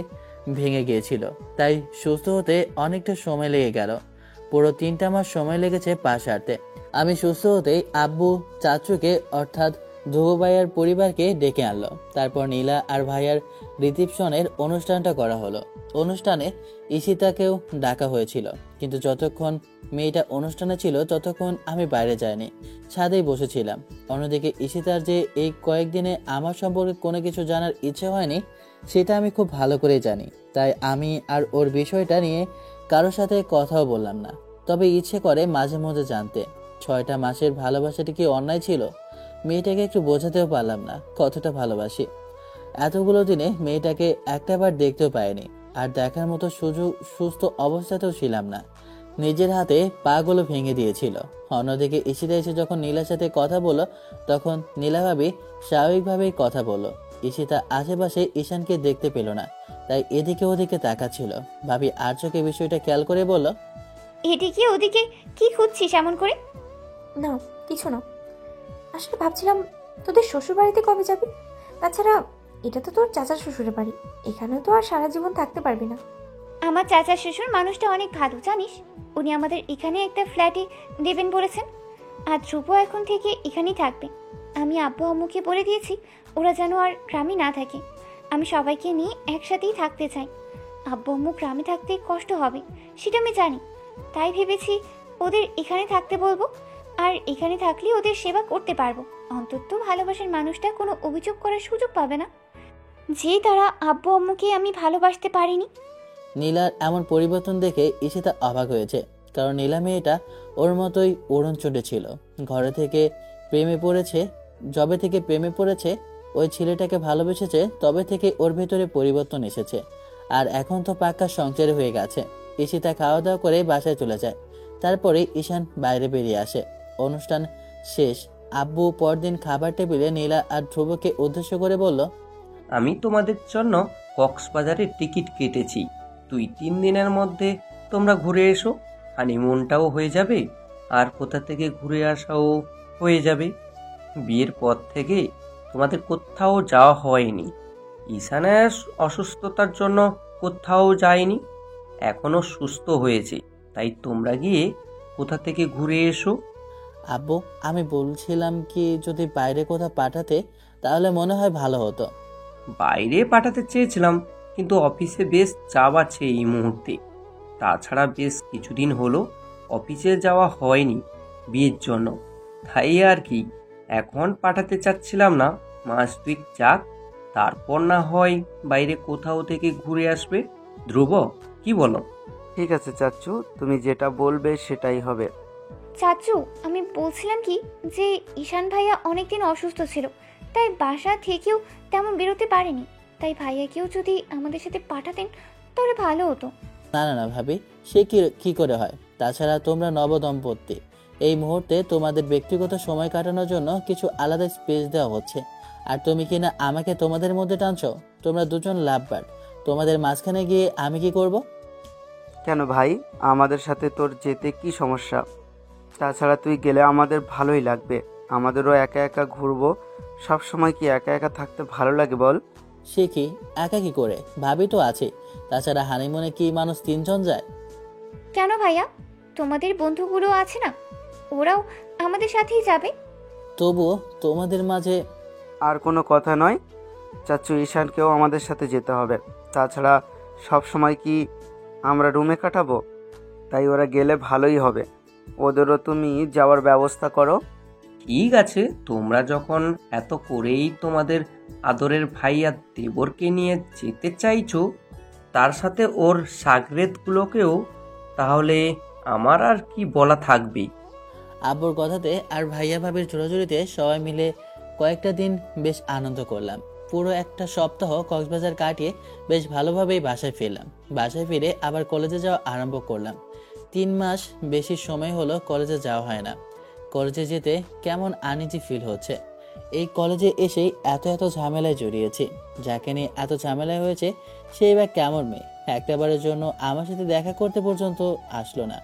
A: ভেঙে গিয়েছিল, তাই সুস্থ হতে অনেকটা সময় লেগে গেল। পুরো 3টা মাস সময় লেগেছে পা সারতে। আমি সুস্থ হতেই আব্বু চাচুকে অর্থাৎ ধ্রুব ভাইয়ার পরিবারকে ডেকে আনলো। তারপর নীলা আর ভাইয়ার রিসেপশনের অনুষ্ঠানটা করা হলো। অনুষ্ঠানে ঈশিতাকেও ডাকা হয়েছিল, কিন্তু যতক্ষণ মেয়েটা অনুষ্ঠানে ছিল ততক্ষণ আমি বাইরে যাইনি, ছাদেই বসেছিলাম। অন্যদিকে ঈশিতার যে এই কয়েকদিনে আমার সম্পর্কে কোনো কিছু জানার ইচ্ছে হয়নি সেটা আমি খুব ভালো করেই জানি, তাই আমি আর ওর বিষয়টা নিয়ে কারোর সাথে কথাও বললাম না। তবে ইচ্ছে করে মাঝে মধ্যে জানতে 6টা মাসের ভালোবাসাটা কি অন্যায় ছিল। মেয়েটাকে একটু বোঝাতেও পারলাম না কতটা ভালোবাসি। এতগুলো দিনে মেয়েটাকে একটাবার দেখতেও পাইনি, আর দেখার মতো সুস্থ অবস্থাতেও ছিলাম না। নিজের হাতে পাগুলো ভেঙে দিয়েছিল। অন্যদিকে ঈশিতা এসে যখন নীলার সাথে কথা বলল তখন নীলা ভাবি স্বাভাবিকভাবেই কথা বলল। ঈশিতা আশেপাশে ঈশানকে দেখতে পেল না, তাই এদিকে ওদিকে তাকাচ্ছিল। ভাবি আর চোখে বিষয়টা খেয়াল করে বলল,
H: এদিকে ওদিকে কি খুঁজছিস এমন করে?
B: না, কিছু না। আসলে ভাবছিলাম তোদের শ্বশুর বাড়িতে কবে যাবি। তাছাড়া এটা তো তোর চাচার শ্বশুরের বাড়ি, এখানেও তো আর সারা জীবন থাকতে পারবি না।
H: আমার চাচা শ্বশুর মানুষটা অনেক ভালো জানিস। উনি আমাদের এখানে একটা ফ্ল্যাটে দেবেন বলেছেন, আর ধ্রুব এখন থেকে এখানেই থাকবে। আমি আব্বু আম্মুকে বলে দিয়েছি ওরা যেন আর গ্রামে না থাকে। আমি সবাইকে নিয়ে একসাথেই থাকতে চাই। আব্বু আম্মু গ্রামে থাকতে কষ্ট হবে সেটা আমি জানি, তাই ভেবেছি ওদের এখানে থাকতে বলবো। আর এখানে থাকলে ওদের সেবা করতে পারবো। অন্তত ভালোবাসার মানুষটা কোনো অভিযোগ করার সুযোগ পাবে না যে তারা আব্বু আম্মুকে আমি ভালোবাসতে পারিনি।
A: নীলার এমন পরিবর্তন দেখে ঈশিতা অবাক হয়েছে, কারণ নীলা মেয়েটা ওর মতোই উড়নচণ্ডী ছিল। ঘরে থেকে প্রেমে পড়েছে, যবে থেকে প্রেমে পড়েছে ওই ছেলেটাকে ভালোবেসেছে তবে থেকে ওর ভেতরে পরিবর্তন এসেছে। আর এখন তো পাক্কা সংসারে হয়ে গেছে। ঈশিতা খাওয়া দাওয়া করে বাসায় চলে যায়। তারপরে ঈশান বাইরে বেরিয়ে আসে। অনুষ্ঠান শেষ। আব্বু পরদিন খাবার টেবিলে নীলা আর ধ্রুবকে উদ্দেশ্য করে বলল,
I: আমি তোমাদের জন্য কক্সবাজারের টিকিট কেটেছি। 2-3 দিনের মধ্যে তোমরা ঘুরে এসো। হানিমুনটাও হয়ে যাবে আর কোথা থেকে ঘুরে আসাও হয়ে যাবে। বিয়ের পর থেকে তোমাদের কোথাও যাওয়া হয়নি। ঈশানের অসুস্থতার জন্য কোথাও যায়নি, এখনো সুস্থ হয়েছে, তাই তোমরা গিয়ে কোথা থেকে ঘুরে এসো।
A: আব্বু আমি বলছিলাম কি যদি বাইরে কোথাও পাঠাতে তাহলে মনে হয় ভালো হতো।
I: বাইরে পাঠাতে চেয়েছিলাম, কিন্তু অফিসে বেশ চাপ আছে এই মুহূর্তে। তাছাড়া বেশ কিছুদিন হলো অফিসে যাওয়া হয়নি বিয়ের জন্য, তাই আর কি এখন পাঠাতে চাচ্ছিলাম না। মাস 2 যাক, তারপর না হয় বাইরে কোথাও থেকে ঘুরে আসবে। ধ্রুব, কি বলো?
C: ঠিক আছে চাচ্চু, তুমি যেটা বলবে সেটাই হবে।
H: চাচু, আমি বলছিলাম কি যে ঈশান ভাইয়া অনেকদিন অসুস্থ ছিল, তাই বাসা থেকেও তেমন বেরোতে পারেনি। তাই ভাইয়াকেও যদি আমাদের সাথে পাঠাতেন তাহলে ভালো হতো।
A: না না না ভাবি, সে কি করে হয়? তাছাড়া তোমরা নবদম্পতি, এই মুহূর্তে তোমাদের ব্যক্তিগত সময় কাটানোর জন্য কিছু আলাদা স্পেস দেওয়া হচ্ছে। আর তুমি কি না আমাকে তোমাদের মধ্যে টানছো? তোমরা দুজন লাভবার্ড, তোমাদের মাঝখানে গিয়ে আমি কি করব?
C: কেন ভাই, আমাদের সাথে তোর যেতে কি সমস্যা? তাছাড়া তুই গেলে আমাদের ভালোই লাগবে, আমাদেরও একা একা ঘুরবো। সব সময় কি একা একা থাকতে ভালো লাগে বল?
A: সে কি, একা কি করে? ভাবি তো আছে। তাছাড়া হানিমুনে কি মানুষ 3 জন যায়?
H: কেন ভাইয়া, তোমাদের বন্ধুগুলো আছে না, ওরাও আমাদের সাথেই যাবে।
A: তবুও তোমাদের মাঝে
C: আর কোনো কথা নয় চাচ্চু, ঈশানকেও আমাদের সাথে যেতে হবে। তাছাড়া সব সময় কি আমরা রুমে কাটাবো? তাই ওরা গেলে ভালোই হবে, ওদেরও তুমি যাওয়ার ব্যবস্থা করো।
I: ঠিক আছে, তোমরা যখন এত করেই তোমাদের আদরের ভাই আর দেবরকে নিয়ে যেতে চাইছো, তার সাথে ওর সাগরেদগুলোকেও, তাহলে আমার আর কি বলা থাকবে।
A: আব্বুর কথাতে আর ভাইয়া ভাবির জোরাজুরিতে সবাই মিলে কয়েকটা দিন বেশ আনন্দ করলাম। পুরো একটা সপ্তাহ কক্সবাজার কাটিয়ে বেশ ভালোভাবেই বাসায় ফিরলাম। বাসায় ফিরে আবার কলেজে যাওয়া আরম্ভ করলাম। 3 মাস বেশি সময় হলো কলেজে যাওয়া হয় না। কলেজে যেতে কেমন আনইজি ফিল হচ্ছে। এই কলেজে এসেই এত ঝামেলায় জড়িয়েছি। যাকে নিয়ে এত ঝামেলা হয়েছে সেই বা কেমন মেয়ে, একটাবারের জন্য আমার সাথে দেখা করতে পর্যন্ত আসলো না।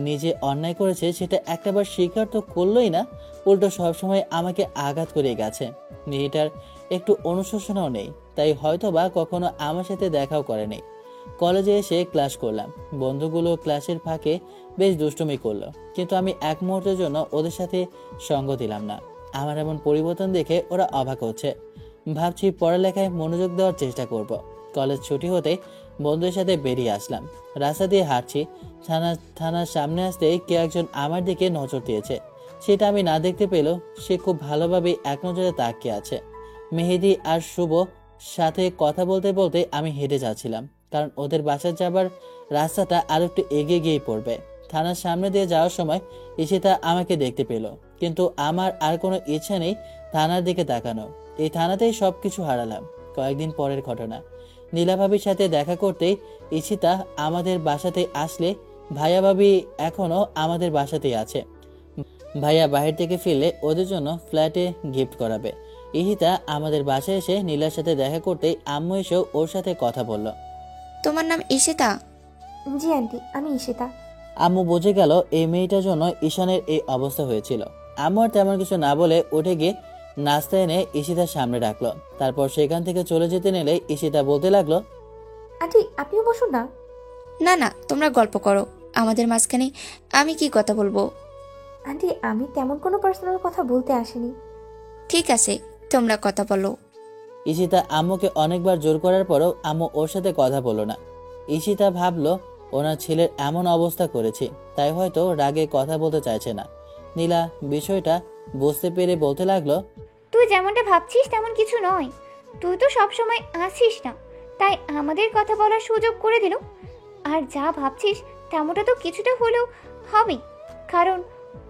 A: নিজে অন্যায় করেছে সেটা একটাবার স্বীকার তো করলোই না, উল্টো সবসময় আমাকে আঘাত করে গেছে। মেয়েটার একটু অনুশোচনাও নেই, তাই হয়তো বা কখনো আমার সাথে দেখাও করেনি। কলেজে এসে ক্লাস করলাম। বন্ধুগুলো ক্লাসের ফাঁকে বেশ দুষ্টুমি করলো, কিন্তু আমি এক মুহূর্তের জন্য ওদের সাথে সঙ্গ দিলাম না। আমার এমন পরিবর্তন দেখে ওরা অবাক হচ্ছে। ভাবছি পড়ালেখায় মনোযোগ দেওয়ার চেষ্টা করব। কলেজ ছুটি হতে বন্ধুদের সাথে বেরিয়ে আসলাম। রাস্তা দিয়ে হাঁটছি, থানার সামনে আসতেই কে একজন আমার দিকে নজর দিয়েছে। সেটা আমি না দেখতে পেলেও সে খুব ভালোভাবে এক নজরে তাকিয়ে আছে। মেহেদি আর শুভ সাথে কথা বলতে বলতে আমি হেঁটে যাচ্ছিলাম, কারণ ওদের বাসা যাবার রাস্তাটা আর একটু এগিয়ে গিয়েই পড়বে। থানার সামনে দিয়ে যাওয়ার সময় ঈশিতা আমাকে দেখতে পেল, কিন্তু আমার আর কোনো ইচ্ছা নেই থানার দিকে তাকানো। এই থানাতেই সবকিছু হারালাম। কয়েকদিন পরের ঘটনা, নীলা ভাবির সাথে দেখা করতেই ঈশিতা আমাদের বাসাতে আসলে ভাইয়া ভাবি এখনো আমাদের বাসাতেই আছে। ভাইয়া বাহির থেকে ফিরলে ওদের জন্য ফ্ল্যাটে গিফট করাবে। ঈশিতা আমাদের বাসায় এসে নীলার সাথে দেখা করতেই আম্মু এসেও ওর সাথে কথা বলল।
G: তোমার নাম ঈশিতা?
B: জি আন্টি, আমি ঈশিতা।
A: আম্মু বুঝে গেল এই মেয়েটার জন্য ঈশানের এই অবস্থা হয়েছিল। আম্মু আর তেমন কিছু না বলে উঠে গিয়ে নাস্তা এনে ঈশিতার সামনে রাখলো। তারপর সেখান থেকে চলে যেতে নিলে ঈশিতা বলতে লাগলো,
B: আন্টি আপনিও বসুন না।
G: না না, তোমরা গল্প করো, আমাদের মাঝখানে আমি কি কথা বলবো?
B: আন্টি আমি তেমন কোনো পার্সোনাল কথা বলতে আসিনি।
G: ঠিক আছে, তোমরা কথা বলো।
A: ঈশিতা আম্মুকে অনেকবার জোর করার পরও আম্মু ওর সাথে কথা বলল না। ঈশিতা ভাবলো ওনার ছেলের এমন অবস্থা করেছি, তাই হয়তো রাগে কথা বলতে চাইছে না। নীলা বিষয়টা বুঝতে পেরে বলতে লাগলো,
H: তুই যেমনটা ভাবছিস তেমন কিছু নয়। তুই তো সব সময় আসিস না, তাই আমাদের কথা বলার সুযোগ করে দিল। আর যা ভাবছিস তেমনটা তো কিছুটা হলেও হবেই, কারণ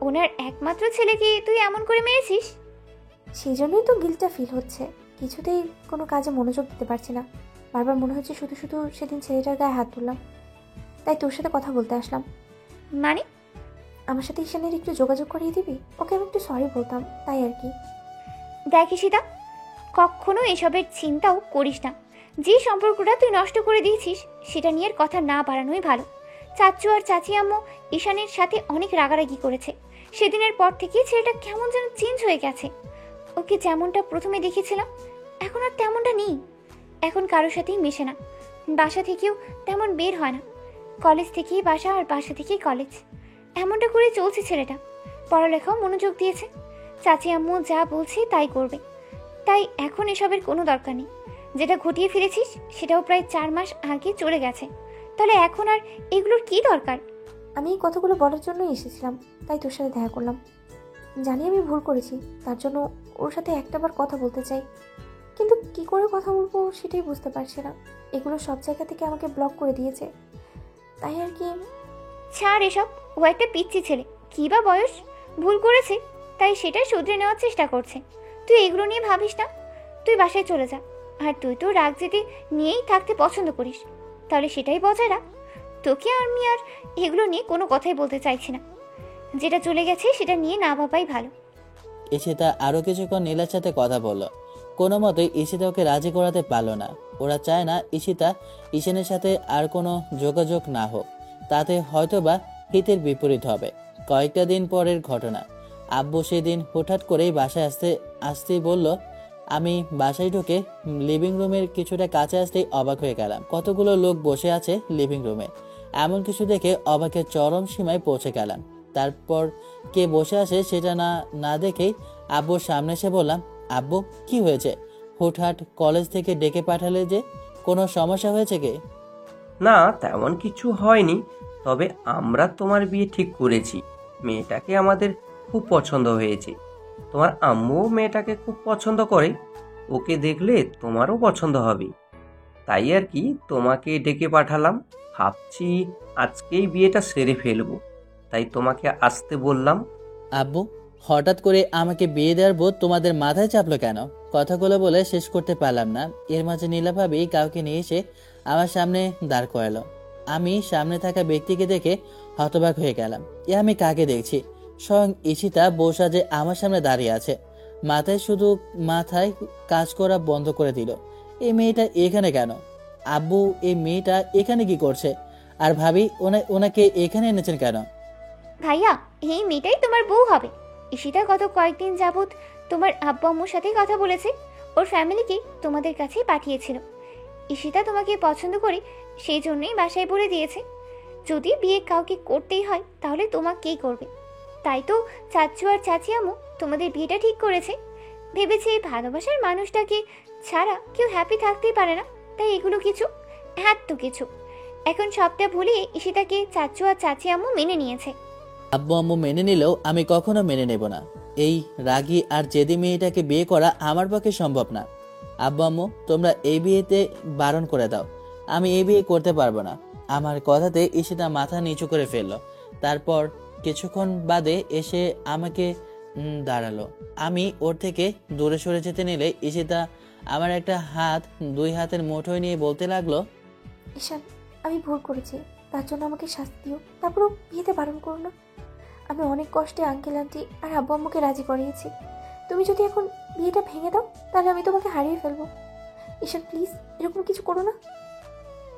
H: ওনার একমাত্র ছেলেকে তুই এমন করে মেরেছিস।
B: সেই জন্যই তো গিল্টটা ফিল হচ্ছে। কিছুতেই কোনো কাজে মনোযোগ দিতে পারছি না। বারবার মনে হচ্ছে শুধু শুধু সেদিন ছেলেটার গায়ে হাত তুললাম। তাই তোর সাথে কথা বলতে আসলাম।
H: মানে?
B: আমার সাথে ঈশানের একটু যোগাযোগ করিয়ে দিবি? ওকে আমি একটু সরি বলতাম, তাই আর কি।
H: দেখ ঈশিতা, কখনো এসবের চিন্তাও করিস না। যে সম্পর্কটা তুই নষ্ট করে দিয়েছিস সেটা নিয়ে কথা না বাড়ানোই ভালো। চাচু আর চাচি আম্মু ঈশানের সাথে অনেক রাগারাগি করেছে। সেদিনের পর থেকে ছেলেটা কেমন যেন চেঞ্জ হয়ে গেছে। ওকে যেমনটা প্রথমে দেখেছিলাম এখন আর তেমনটা নেই। এখন কারোর সাথেই মেশে না, বাসা থেকেও তেমন বের হয় না। কলেজ থেকেই বাসা আর বাসা থেকেই কলেজ, এমনটা করে চলছে ছেলেটা। পড়ালেখাও মনোযোগ দিয়েছে। চাচি আম্মু যা বলছে তাই করবে, তাই এখন এসবের কোনো দরকার নেই। যেটা ঘটিয়ে ফিরেছিস সেটাও প্রায় 4 মাস আগে চলে গেছে, তাহলে এখন আর এগুলোর কি দরকার?
B: আমি এই কথাগুলো বলার জন্যই এসেছিলাম, তাই তোর সাথে দেখা করলাম। জানি আমি ভুল করেছি, তার জন্য ওর সাথে একটাবার কথা বলতে চাই, কিন্তু কি করে কথা বলবো সেটাই বুঝতে পারছি না। এগুলো সব জায়গা থেকে আমাকে ব্লক করে দিয়েছে, তাই আর কি।
H: ছাড় এসব, ও একটা পিচ্ছি ছেলে, কি বা বয়স, ভুল করেছে তাই সেটাই শুধরে নেওয়ার চেষ্টা করছে। তুই এগুলো নিয়ে ভাবিস না, তুই বাসায় চলে যা। আর তুই তো রাগ জেতে নিয়েই থাকতে পছন্দ করিস, তাহলে সেটাই বজায় রাখ। তোকে আমি আর এগুলো নিয়ে কোনো কথাই বলতে চাইছি না। যেটা চলে গেছে সেটা নিয়ে না ভাবাই ভালো।
A: ঈশিতা আরো কিছুক্ষণ নীলার সাথে কথা বলল। কোনো মতেই ঈশিতা ওকে রাজি করাতে পারল না। ওরা চায় না ঈশিতা ঈশানের সাথে আর কোনো যোগাযোগ না হোক, তাতে হয়তোবা হিতের বিপরীত হবে। কয়েকটা দিন পরের ঘটনা, আব্বু সেদিন হঠাৎ করেই বাসায় আসতেই বলল। আমি বাসায় ঢুকে লিভিং রুমের কিছুটা কাছে আসতেই অবাক হয়ে গেলাম। কতগুলো লোক বসে আছে লিভিং রুমে। এমন কিছু দেখে অবাকের চরম সীমায় পৌঁছে গেলাম। তারপর কে বসে আছে সেটা না দেখেই আব্বুর সামনে এসে বললাম, আব্বু কি হয়েছে? হুটহাট কলেজ থেকে ডেকে পাঠালে যে, কোনো সমস্যা হয়েছে কি?
I: না, তেমন কিছু হয়নি, তবে আমরা তোমার বিয়ে ঠিক করেছি। মেয়েটাকে আমাদের খুব পছন্দ হয়েছে। তোমার আম্মুও মেয়েটাকে খুব পছন্দ করে। ওকে দেখলে তোমারও পছন্দ হবে, তাই আর কি তোমাকে ডেকে পাঠালাম। ভাবছি আজকেই বিয়েটা সেরে ফেলবো, তাই তোমাকে আসতে বললাম।
A: আব্বু, হঠাৎ করে আমাকে বিয়ে দেওয়ার বোধ তোমাদের মাথায় চাপলো কেন? কথাগুলো বলে শেষ করতে পারলাম না। এর মাঝে নীলা ভাবি কাউকে নিয়ে এসে আমার সামনে দাঁড় করালো। আমি সামনে থাকা ব্যক্তিকে দেখে হতবাক হয়ে গেলাম। আমি কাকে দেখছি? স্বয়ং ঈশিতা বৌসাজে আমার সামনে দাঁড়িয়ে আছে। মাথায় কাজ করা বন্ধ করে দিল। এই মেয়েটা এখানে কেন? আব্বু, এই মেয়েটা এখানে কি করছে? আর ভাবি ওনাকে এখানে এনেছেন কেন?
H: ভাইয়া, এই মেয়েটাই তোমার বউ হবে। ঈশিতা গত কয়েকদিন যাবৎ তোমার আব্বু আম্মুর সাথে কথা বলেছে, ওর ফ্যামিলিকে তোমাদের কাছেই পাঠিয়েছিল। ঈশিতা তোমাকে পছন্দ করে সেই জন্যই বাসায় বলে দিয়েছে যদি বিয়ে কাউকে করতেই হয় তাহলে তোমাকেই করবে। তাই তো চাচু আর চাচি আম্মু তোমাদের বিয়েটা ঠিক করেছে। ভেবেছে এই ভালোবাসার মানুষটাকে ছাড়া কেউ হ্যাপি থাকতেই পারে না, তাই এগুলো কিছু এত কিছু। এখন সবটা ভুলিয়ে ঈশিতাকে চাচু আর চাচি আম্মু মেনে নিয়েছে।
A: আব্বু আম্মু মেনে নিলেও আমি কখনো মেনে নেব না। এই রাগী আর জেদি মেয়েটাকে বিয়ে করা আমার পক্ষে সম্ভব না। আব্বু আম্মু তোমরা এই বিয়েতে বারণ করে দাও, আমি এই বিয়ে করতে পারবো না। আমার কথাতে ঈশিতা মাথা নিচু করে ফেললো। তারপর কিছুক্ষণ বাদে এসে আমাকে দাঁড়ালো। আমি ওর থেকে দূরে সরে যেতে নিলে ঈশিতা আমার একটা হাত দুই হাতের মুঠোয় নিয়ে বলতে লাগলো,
B: ঈশান, আমি ভুল করেছি, তার জন্য আমাকে শাস্তি দিও, তারপরও বিয়েতে বারণ করো না। আমি অনেক কষ্টে আঙ্কেল আন্টি আর আব্বু আম্মুকে রাজি করিয়েছি। তুমি যদি এখন বিয়েটা ভেঙে দাও তাহলে আমি তোমাকে হারিয়ে ফেলবো। ঈশান প্লিজ, এরকম কিছু করো না।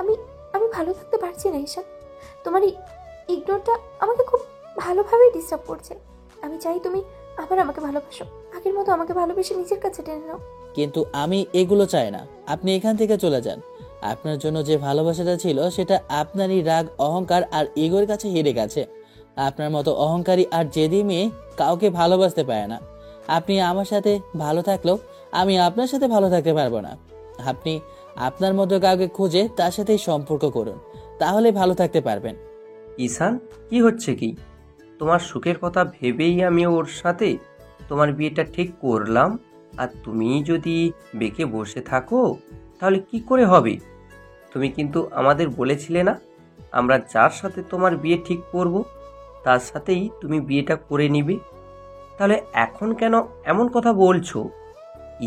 B: আমি আমি ভালো থাকতে পারছি না ঈশান। তোমার এই ইগনোরটা আমাকে খুব ভালোভাবেই ডিস্টার্ব করছে। আমি চাই তুমি আবার আমাকে ভালোবাসো, আগের মতো আমাকে ভালোবেসে নিজের কাছে টেনে নাও।
A: কিন্তু আমি এগুলো চাই না। আপনি এখান থেকে চলে যান। আপনার জন্য যে ভালোবাসাটা ছিল সেটা আপনারই রাগ, অহংকার আর ইগোর কাছে হেরে গেছে। আপনার মতো অহংকারী আর জেদি মেয়ে কাউকে ভালোবাসতে পারে না। আপনি আমার সাথে ভালো থাকলেও আমি আপনার সাথে ভালো থাকতে পারবো না। আপনি আপনার মতো কাউকে খুঁজে তার সাথেই সম্পর্ক করুন, তাহলে ভালো থাকতে পারবেন।
I: ঈশান, কি হচ্ছে কি? তোমার সুখের কথা ভেবেই আমি ওর সাথে তোমার বিয়েটা ঠিক করলাম, আর তুমি যদি বেঁকে বসে থাকো তাহলে কি করে হবে? তুমি কিন্তু আমাদের বলেছিলে না আমরা যার সাথে তোমার বিয়ে ঠিক করব তার সাথেই তুমি বিয়েটা করে নিবে। তাহলে এখন কেন এমন কথা বলছো?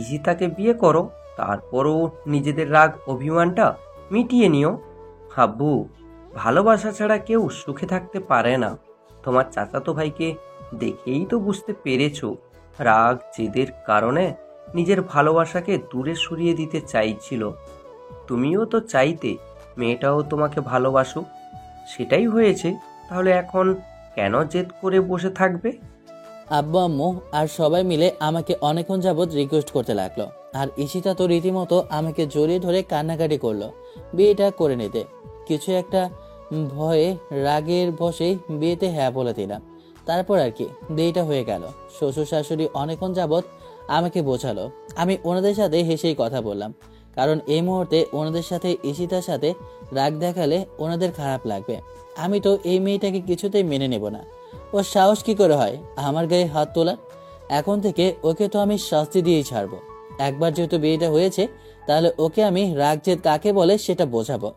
I: ঈশিতাকে বিয়ে করো, তারপরও নিজেদের রাগ অভিমানটা মিটিয়ে নিও। হাব্বু, ভালোবাসা ছাড়া কেউ সুখে থাকতে পারে না। তোমার চাচাতো ভাইকে দেখেই তো বুঝতে পেরেছো রাগ জেদের কারণে নিজের ভালোবাসাকে দূরে সরিয়ে দিতে চাইছিল। তুমিও তো চাইতে মেয়েটাও তোমাকে ভালোবাসুক, সেটাই হয়েছে। তাহলে এখন কেন জেদ করে বসে থাকবে?
A: আব্বু আম্মু আর সবাই মিলে আমাকে অনেকক্ষণ যাবৎ রিকোয়েস্ট করতে লাগলো, আর ঈশিতা তো রীতিমতো আমাকে জড়িয়ে ধরে কান্নাকাটি করলো বিয়েটা করে নিতে। কিছু একটা ভয়ে রাগের বসেই বিয়েতে হ্যাঁ বলে দিলাম। তারপর আর কি, বিয়েটা হয়ে গেল। শ্বশুর শাশুড়ি অনেকক্ষণ যাবৎ আমাকে বোঝালো। আমি ওনাদের সাথে হেসেই কথা বললাম, কারণ এই মুহূর্তে ওনাদের সাথে ঈশিতার সাথে রাগ দেখালে ওনাদের খারাপ লাগবে। আমি তো এই মেয়েটাকে কিছুতেই মেনে নেব না। ওর সাহস কি করে হয় আমার গায়ে হাত তোলার? এখন থেকে ওকে তো আমি শাস্তি দিয়েই ছাড়বো। একবার যেহেতু বিয়েটা হয়েছে তাহলে ওকে আমি রাগ জেদ কাকে বলে সেটা বোঝাবো।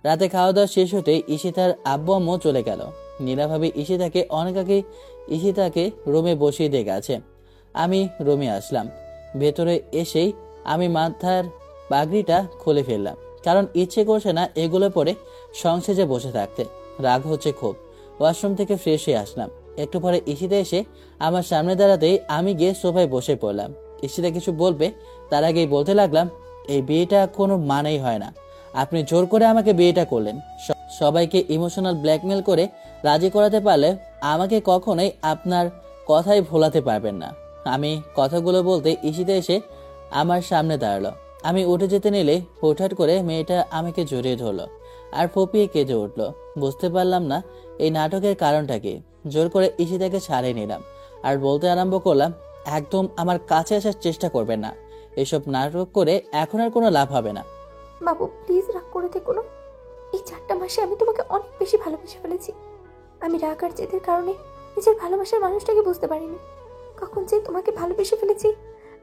A: রাতে খাওয়া দাওয়া শেষ হতে ঈশিতার আব্বু আম্মু চলে গেল। নীলাভাবে ঈশিতাকে অনেক আগে ঈশিতাকে রুমে বসিয়ে দিয়ে গেছে। আমি রুমে আসলাম। ভেতরে এসেই আমি মাথার পাগড়িটা খুলে ফেললাম, কারণ ইচ্ছে করছে না এগুলো পরে সংসেজে বসে থাকতে। রাগ হচ্ছে খুব। ওয়াশরুম থেকে ফ্রেশ হয়ে আসলাম। একটু পরে ঈশিতা এসে আমার সামনে দাঁড়াতেই আমি গিয়ে সোফায় বসে পড়লাম। ঈশিতা কিছু বলবে তার আগেই বলতে লাগলাম, এই বিয়েটা কোনো মানেই হয় না। আপনি জোর করে আমাকে বিয়েটা করলেন। সবাইকে ইমোশনাল ব্ল্যাকমেল করে রাজি করাতে পারলে আমাকে কখনোই আপনার কথাই ভোলাতে পারবেন না। আমি কথাগুলো বলতে ঈশিতা এসে আমার সামনে দাঁড়ালো। আমি উঠে যেতে নিলে হুটহাট করে মেয়েটা আমাকে জড়িয়ে ধরলো আর ফপিয়ে কেঁদে উঠলো। বুঝতে পারলাম না এই নাটকের কারণটা কি। জোর করে ঈশিতাকে ছাড়িয়ে নিলাম আর বলতে আরম্ভ করলাম, একদম আমার কাছে আসার চেষ্টা করবেন না। এসব নাটক করে এখন আর কোনো লাভ হবে না।
B: বাবু প্লিজ রাগ করে থেকো না। এই 4টা মাসে আমি তোমাকে অনেক বেশি ভালোবেসে ফেলেছি। আমি রাগ আর জেদের কারণে নিজের ভালোবাসার মানুষটাকে বুঝতে পারিনি। কখন যে তোমাকে ভালোবেসে ফেলেছি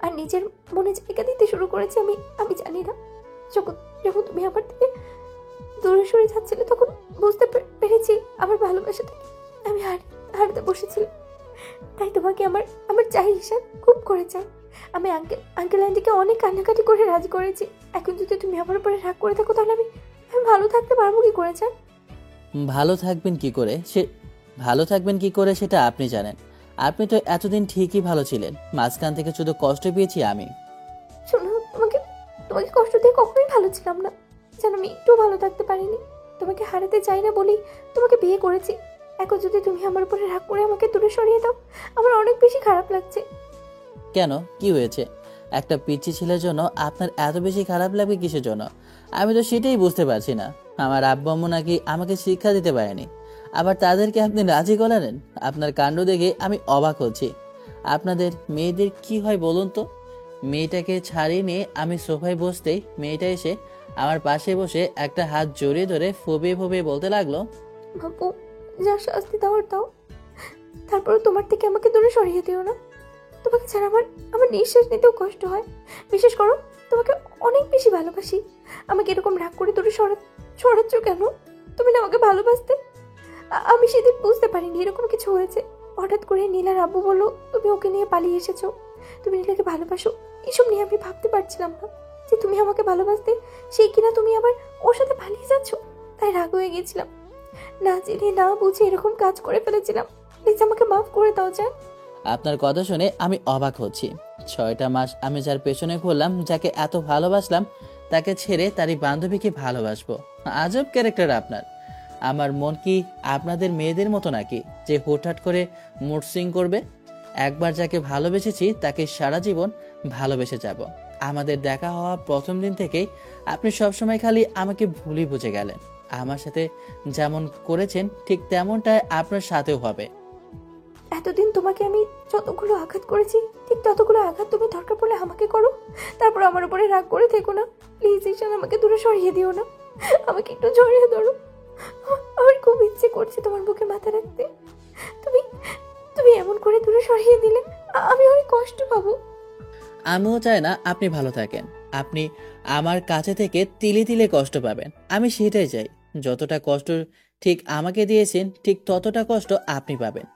B: আর নিজের মনে জায়গা দিতে শুরু করেছি আমি জানি না। যখন তুমি আমার থেকে দূরে সরে যাচ্ছিলে তখন বুঝতে পেরেছি আমার ভালোবাসাটাকে আমি হারতে বসেছিলাম। তাই তোমাকে আমার চাই ঈশান, খুব করে চাই। আমি আঙ্কেল আন্টিকে অনেক কান্নাকাটি করে রাজি করেছি। এখন যদি তুমি আমার উপরে রাগ করে থাকো তাহলে আমি ভালো থাকতে পারবো কি করে চান?
A: ভালো থাকবেন কি করে সেটা আপনি জানেন। আপনি তো এতদিন ঠিকই ভালো ছিলেন, মাঝখান থেকে শুধু কষ্ট পেয়েছি আমি।
B: শোনো, তোমাকে কষ্ট দিয়ে কখনোই ভালো ছিলাম না। যেন আমি একটু ভালো থাকতে পারিনি। তোমাকে হারাতে চাই না বলেই তোমাকে বিয়ে করেছি। এখন যদি তুমি আমার উপরে রাগ করে আমাকে দূরে সরিয়ে দাও আমার অনেক বেশি খারাপ লাগছে।
A: কেন, কি হয়েছে? একটা পিচ্চি ছেলের জন্য আপনার এত বেশি খারাপ লাগবে কিসের জন্য? আমি তো সেটাই বুঝতে পারছি না। আমার আব্বু আম্মু নাকি আমাকে শিক্ষা দিতে পারেনি, আবার তাদেরকে আপনি রাজি করালেন। আপনার কাণ্ড দেখে আমি অবাক হচ্ছি। আপনাদের মেয়েদের কি হয় বলুন তো? মেয়েটাকে ছাড়িয়ে নিয়ে আমি সোফায় বসতেই মেয়েটা এসে আমার পাশে বসে একটা হাত জড়িয়ে ধরে ফুবিয়ে ফুবিয়ে বলতে লাগলো,
B: বাবু, যা শাস্তি দেওয়ার দাও, তারপরে তোমার থেকে আমাকে দূরে সরিয়ে দিও না। তোমাকে ছাড়া আমার আমার নিঃশ্বাস নিতেও কষ্ট হয়। বিশেষ করো, তোমাকে অনেক বেশি ভালোবাসি। আমাকে এরকম রাগ করে দূরে সরাচ্ছ কেন? তুমি না আমাকে ভালোবাসতে। আমি সেদিন বুঝতে পারিনি এরকম কিছু হয়েছে। হঠাৎ করে নীলার আব্বু বললো তুমি ওকে নিয়ে পালিয়ে এসেছো, তুমি নীলাকে ভালোবাসো। এসব নিয়ে আমি ভাবতে পারছিলাম না যে তুমি আমাকে ভালোবাসতে, সেই কিনা তুমি আবার ওর সাথে পালিয়ে যাচ্ছ। তাই রাগ হয়ে গেছিলাম, না জেনে না বুঝে এরকম কাজ করে ফেলেছিলাম। প্লিজ আমাকে মাফ করে দাও জান।
A: আপনার কথা শুনে আমি অবাক হচ্ছি। 6টা মাস আমি যার পেছনে ঘুরলাম, যাকে এত ভালোবাসলাম, তাকে ছেড়ে তারই বান্ধবীকে ভালোবাসবো? আজব ক্যারেক্টার আপনার। আমার মন কি আপনাদের মেয়েদের মতো নাকি যে হুটহাট করে মুড সুইং করবে? একবার যাকে ভালোবেসেছি তাকে সারা জীবন ভালোবেসে যাব। আমাদের দেখা হওয়া প্রথম দিন থেকেই আপনি সবসময় খালি আমাকে ভুলই বুঝে গেলেন। আমার সাথে যেমন করেছেন ঠিক তেমনটাই আপনার সাথেও হবে।
B: এতদিন তোমাকে আমি যতগুলো আঘাত করেছি ঠিক ততগুলো আঘাত তুমি দরকার পড়লে আমাকে করো, তারপর আমার উপরে রাগ করে থেকো না। প্লিজ ঈশান, আমাকে দূরে সরিয়ে দিও না, আমাকে একটু জড়িয়ে ধরো। আমার খুব ইচ্ছে করছে তোমার বুকে মাথা রাখতে। তুমি তুমি এমন করে দূরে সরিয়ে দিলে আমি অনেক কষ্ট পাবো।
A: আমিও চাই না আপনি ভালো থাকেন। আপনি আমার কাছে থেকে তিলে তিলে কষ্ট পাবেন, আমি সেটাই চাই। যতটা কষ্ট ঠিক আমাকে দিয়েছেন ঠিক ততটা কষ্ট আপনি পাবেন।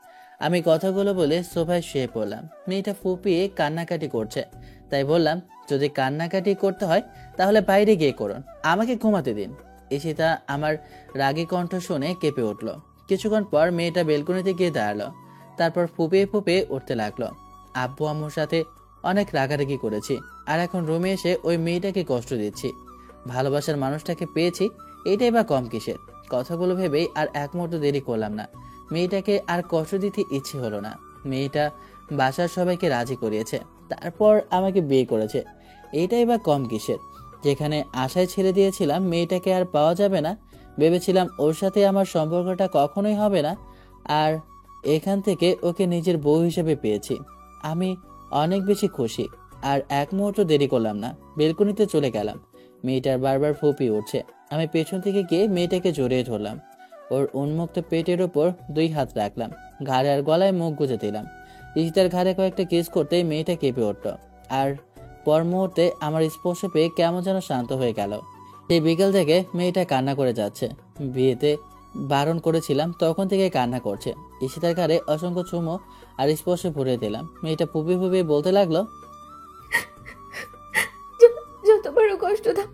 A: আমি কথাগুলো বলে সোফায় শুয়ে পড়লাম। মেয়েটা ফুপিয়ে কান্নাকাটি করছে, তাই বললাম যদি কান্নাকাটি করতে হয় তাহলে বাইরে গিয়ে করুন, আমাকে ঘুমাতে দিন। ঈশিতা আমার রাগী কণ্ঠ শুনে কেঁপে উঠল। কিছুক্ষণ পর মেয়েটা বেলকনিতে গিয়ে দাঁড়ালো, তারপর ফুপিয়ে ফুপিয়ে উঠতে লাগলো। আব্বু আম্মুর সাথে অনেক রাগারাগি করেছি, আর এখন রুমে এসে ওই মেয়েটাকে কষ্ট দিচ্ছি। ভালোবাসার মানুষটাকে পেয়েছি, এটাই বা কম কিসের? কথাগুলো ভেবেই আর এক মুহূর্ত দেরি করলাম না। মেয়েটাকে আর কষ্ট দিতে ইচ্ছে হলো না। মেয়েটা বাসার সবাইকে রাজি করিয়েছে, তারপর আমাকে বিয়ে করেছে, এইটাই বা কম কিসের? যেখানে আশায় ছেড়ে দিয়েছিলাম মেয়েটাকে আর পাওয়া যাবে না, ভেবেছিলাম ওর সাথে আমার সম্পর্কটা কখনোই হবে না, আর এখান থেকে ওকে নিজের বউ হিসেবে পেয়েছি। আমি অনেক বেশি খুশি। আর এক মুহূর্ত দেরি করলাম না, বেলকনিতে চলে গেলাম। মেয়েটার বারবার ফুপিয়ে উঠছে। আমি পেছন থেকে গিয়ে মেয়েটাকে জড়িয়ে ধরলাম। ওর উন্মুক্ত পেটের ওপর 2 হাত রাখলাম, ঘাড়ে আর গলায় মুখ গুজে দিলাম। ঈশিতার ঘাড়ে কয়েকটা কিস করতেই মেয়েটা কেঁপে উঠল, আর পর মুহূর্তে আমার স্পর্শ পেয়ে কেমন যেন শান্ত হয়ে গেল। সেই বিকেল থেকে মেয়েটা কান্না করে যাচ্ছে। বিয়েতে বারণ করেছিলাম, তখন থেকে কান্না করছে। ঈশিতার ঘাড়ে অসংখ্য চুমো আর স্পর্শ ভরিয়ে দিলাম। মেয়েটা ফুপিয়ে ফুপিয়ে বলতে লাগলো,
B: যতবারও কষ্ট দাও,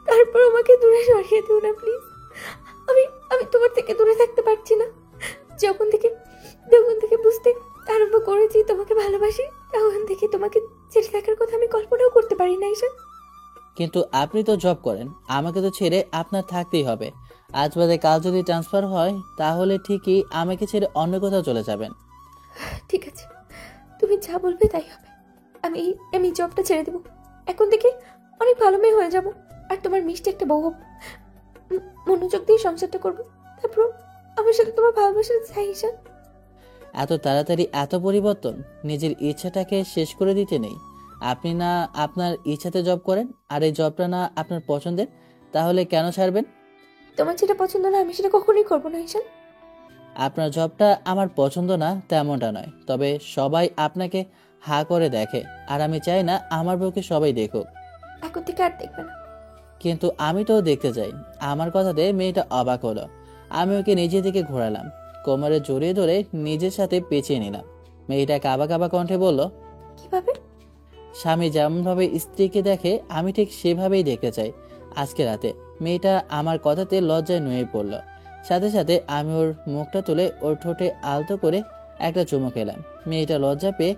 B: তারপর আমাকে দূরে সরিয়ে দিও না প্লিজ। আমি আমি তোমার থেকে দূরে থাকতে পারছি না। যখন থেকে বুঝতে আরম্ভ করেছি তোমাকে ভালোবাসি, তখন থেকে তোমাকে ছেড়ে থাকার কথা আমি কল্পনাও করতে পারি না ঈশান।
A: কিন্তু আপনি তো জব করেন, আমাকে তো ছেড়ে আপনার থাকতেই হবে। আজ বাদে কাল যদি ট্রান্সফার হয় তাহলে ঠিকই আমাকে ছেড়ে অন্য কোথাও চলে যাবেন।
B: ঠিক আছে, তুমি যা বলবে তাই হবে। আমি আমি জবটা ছেড়ে দেবো। এখন থেকে অনেক ভালো মেয়ে হয়ে যাব, আর তোমার মিষ্টি একটা বউ হব। মনোযোগ দিয়ে সংসারটা করবো, তারপর আমার সাথে তোমার ভালোবাসা চাই ঈশান।
A: এত তাড়াতাড়ি এত পরিবর্তন? নিজের ইচ্ছাটাকে শেষ করে দিতে নেই। আপনি না আপনার ইচ্ছাতে জব করেন, আর এই জবটা না আপনার পছন্দের, তাহলে কেন ছাড়বেন?
B: তোমার যেটা পছন্দ না আমি সেটা কখনোই করবো না ঈশান।
A: আপনার জবটা আমার পছন্দ না তেমনটা নয়, তবে সবাই আপনাকে হা করে দেখে, আর আমি চাই না আমার বউকে সবাই দেখুক।
B: এখন থেকে আর দেখবে না।
A: কিন্তু আমি তো দেখতে চাই। আমার কথাতে মেয়েটা অবাক হলো। আমি ওকে নিজে থেকে ঘোরালাম, কোমরে জড়িয়ে ধরে নিজের সাথে পেঁচিয়ে নিলাম। মেয়েটা কাবা কাবা কণ্ঠে বলল,
B: কিভাবে?
A: স্বামী যেমনভাবে স্ত্রীকে দেখে আমি ঠিক সেভাবেই দেখতে চাই আজকে রাতে। মেয়েটা আমার কথাতে লজ্জায় নুয়ে পড়ল। সাথে সাথে আমি ওর মুখটা তুলে ওর ঠোঁটে আলতো করে একটা চুমু খেলাম। মেয়েটা লজ্জা পেয়ে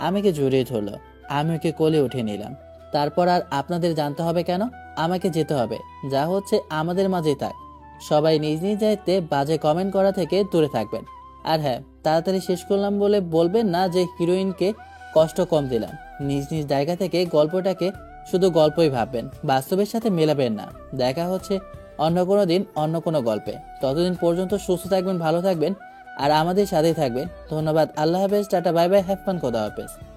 A: আমাকে জড়িয়ে ধরলো। আমি ওকে কোলে উঠে নিলাম। তারপর আর আপনাদের জানতে হবে কেন? আমাকে যেতে হবে। যা হচ্ছে আমাদের মাঝেই থাক। সবাই নিজ নিজ দায়িত্বে বাজে কমেন্ট করা থেকে দূরে থাকবেন। আর হ্যাঁ, তাড়াতাড়ি শেষ করলাম বলে বলবেন না যে হিরোইনকে কষ্ট কম দিলাম। নিজ নিজ জায়গা থেকে গল্পটাকে শুধু গল্পই ভাববেন, বাস্তবের সাথে মেলাবেন না। দেখা হচ্ছে অন্য কোনো দিন অন্য কোনো গল্পে। ততদিন পর্যন্ত সুস্থ থাকবেন, ভালো থাকবেন আর আমাদের সাথেই থাকবেন। ধন্যবাদ। আল্লাহ হাফেজ, tata, bye bye, have fun, খোদা হাফেজ।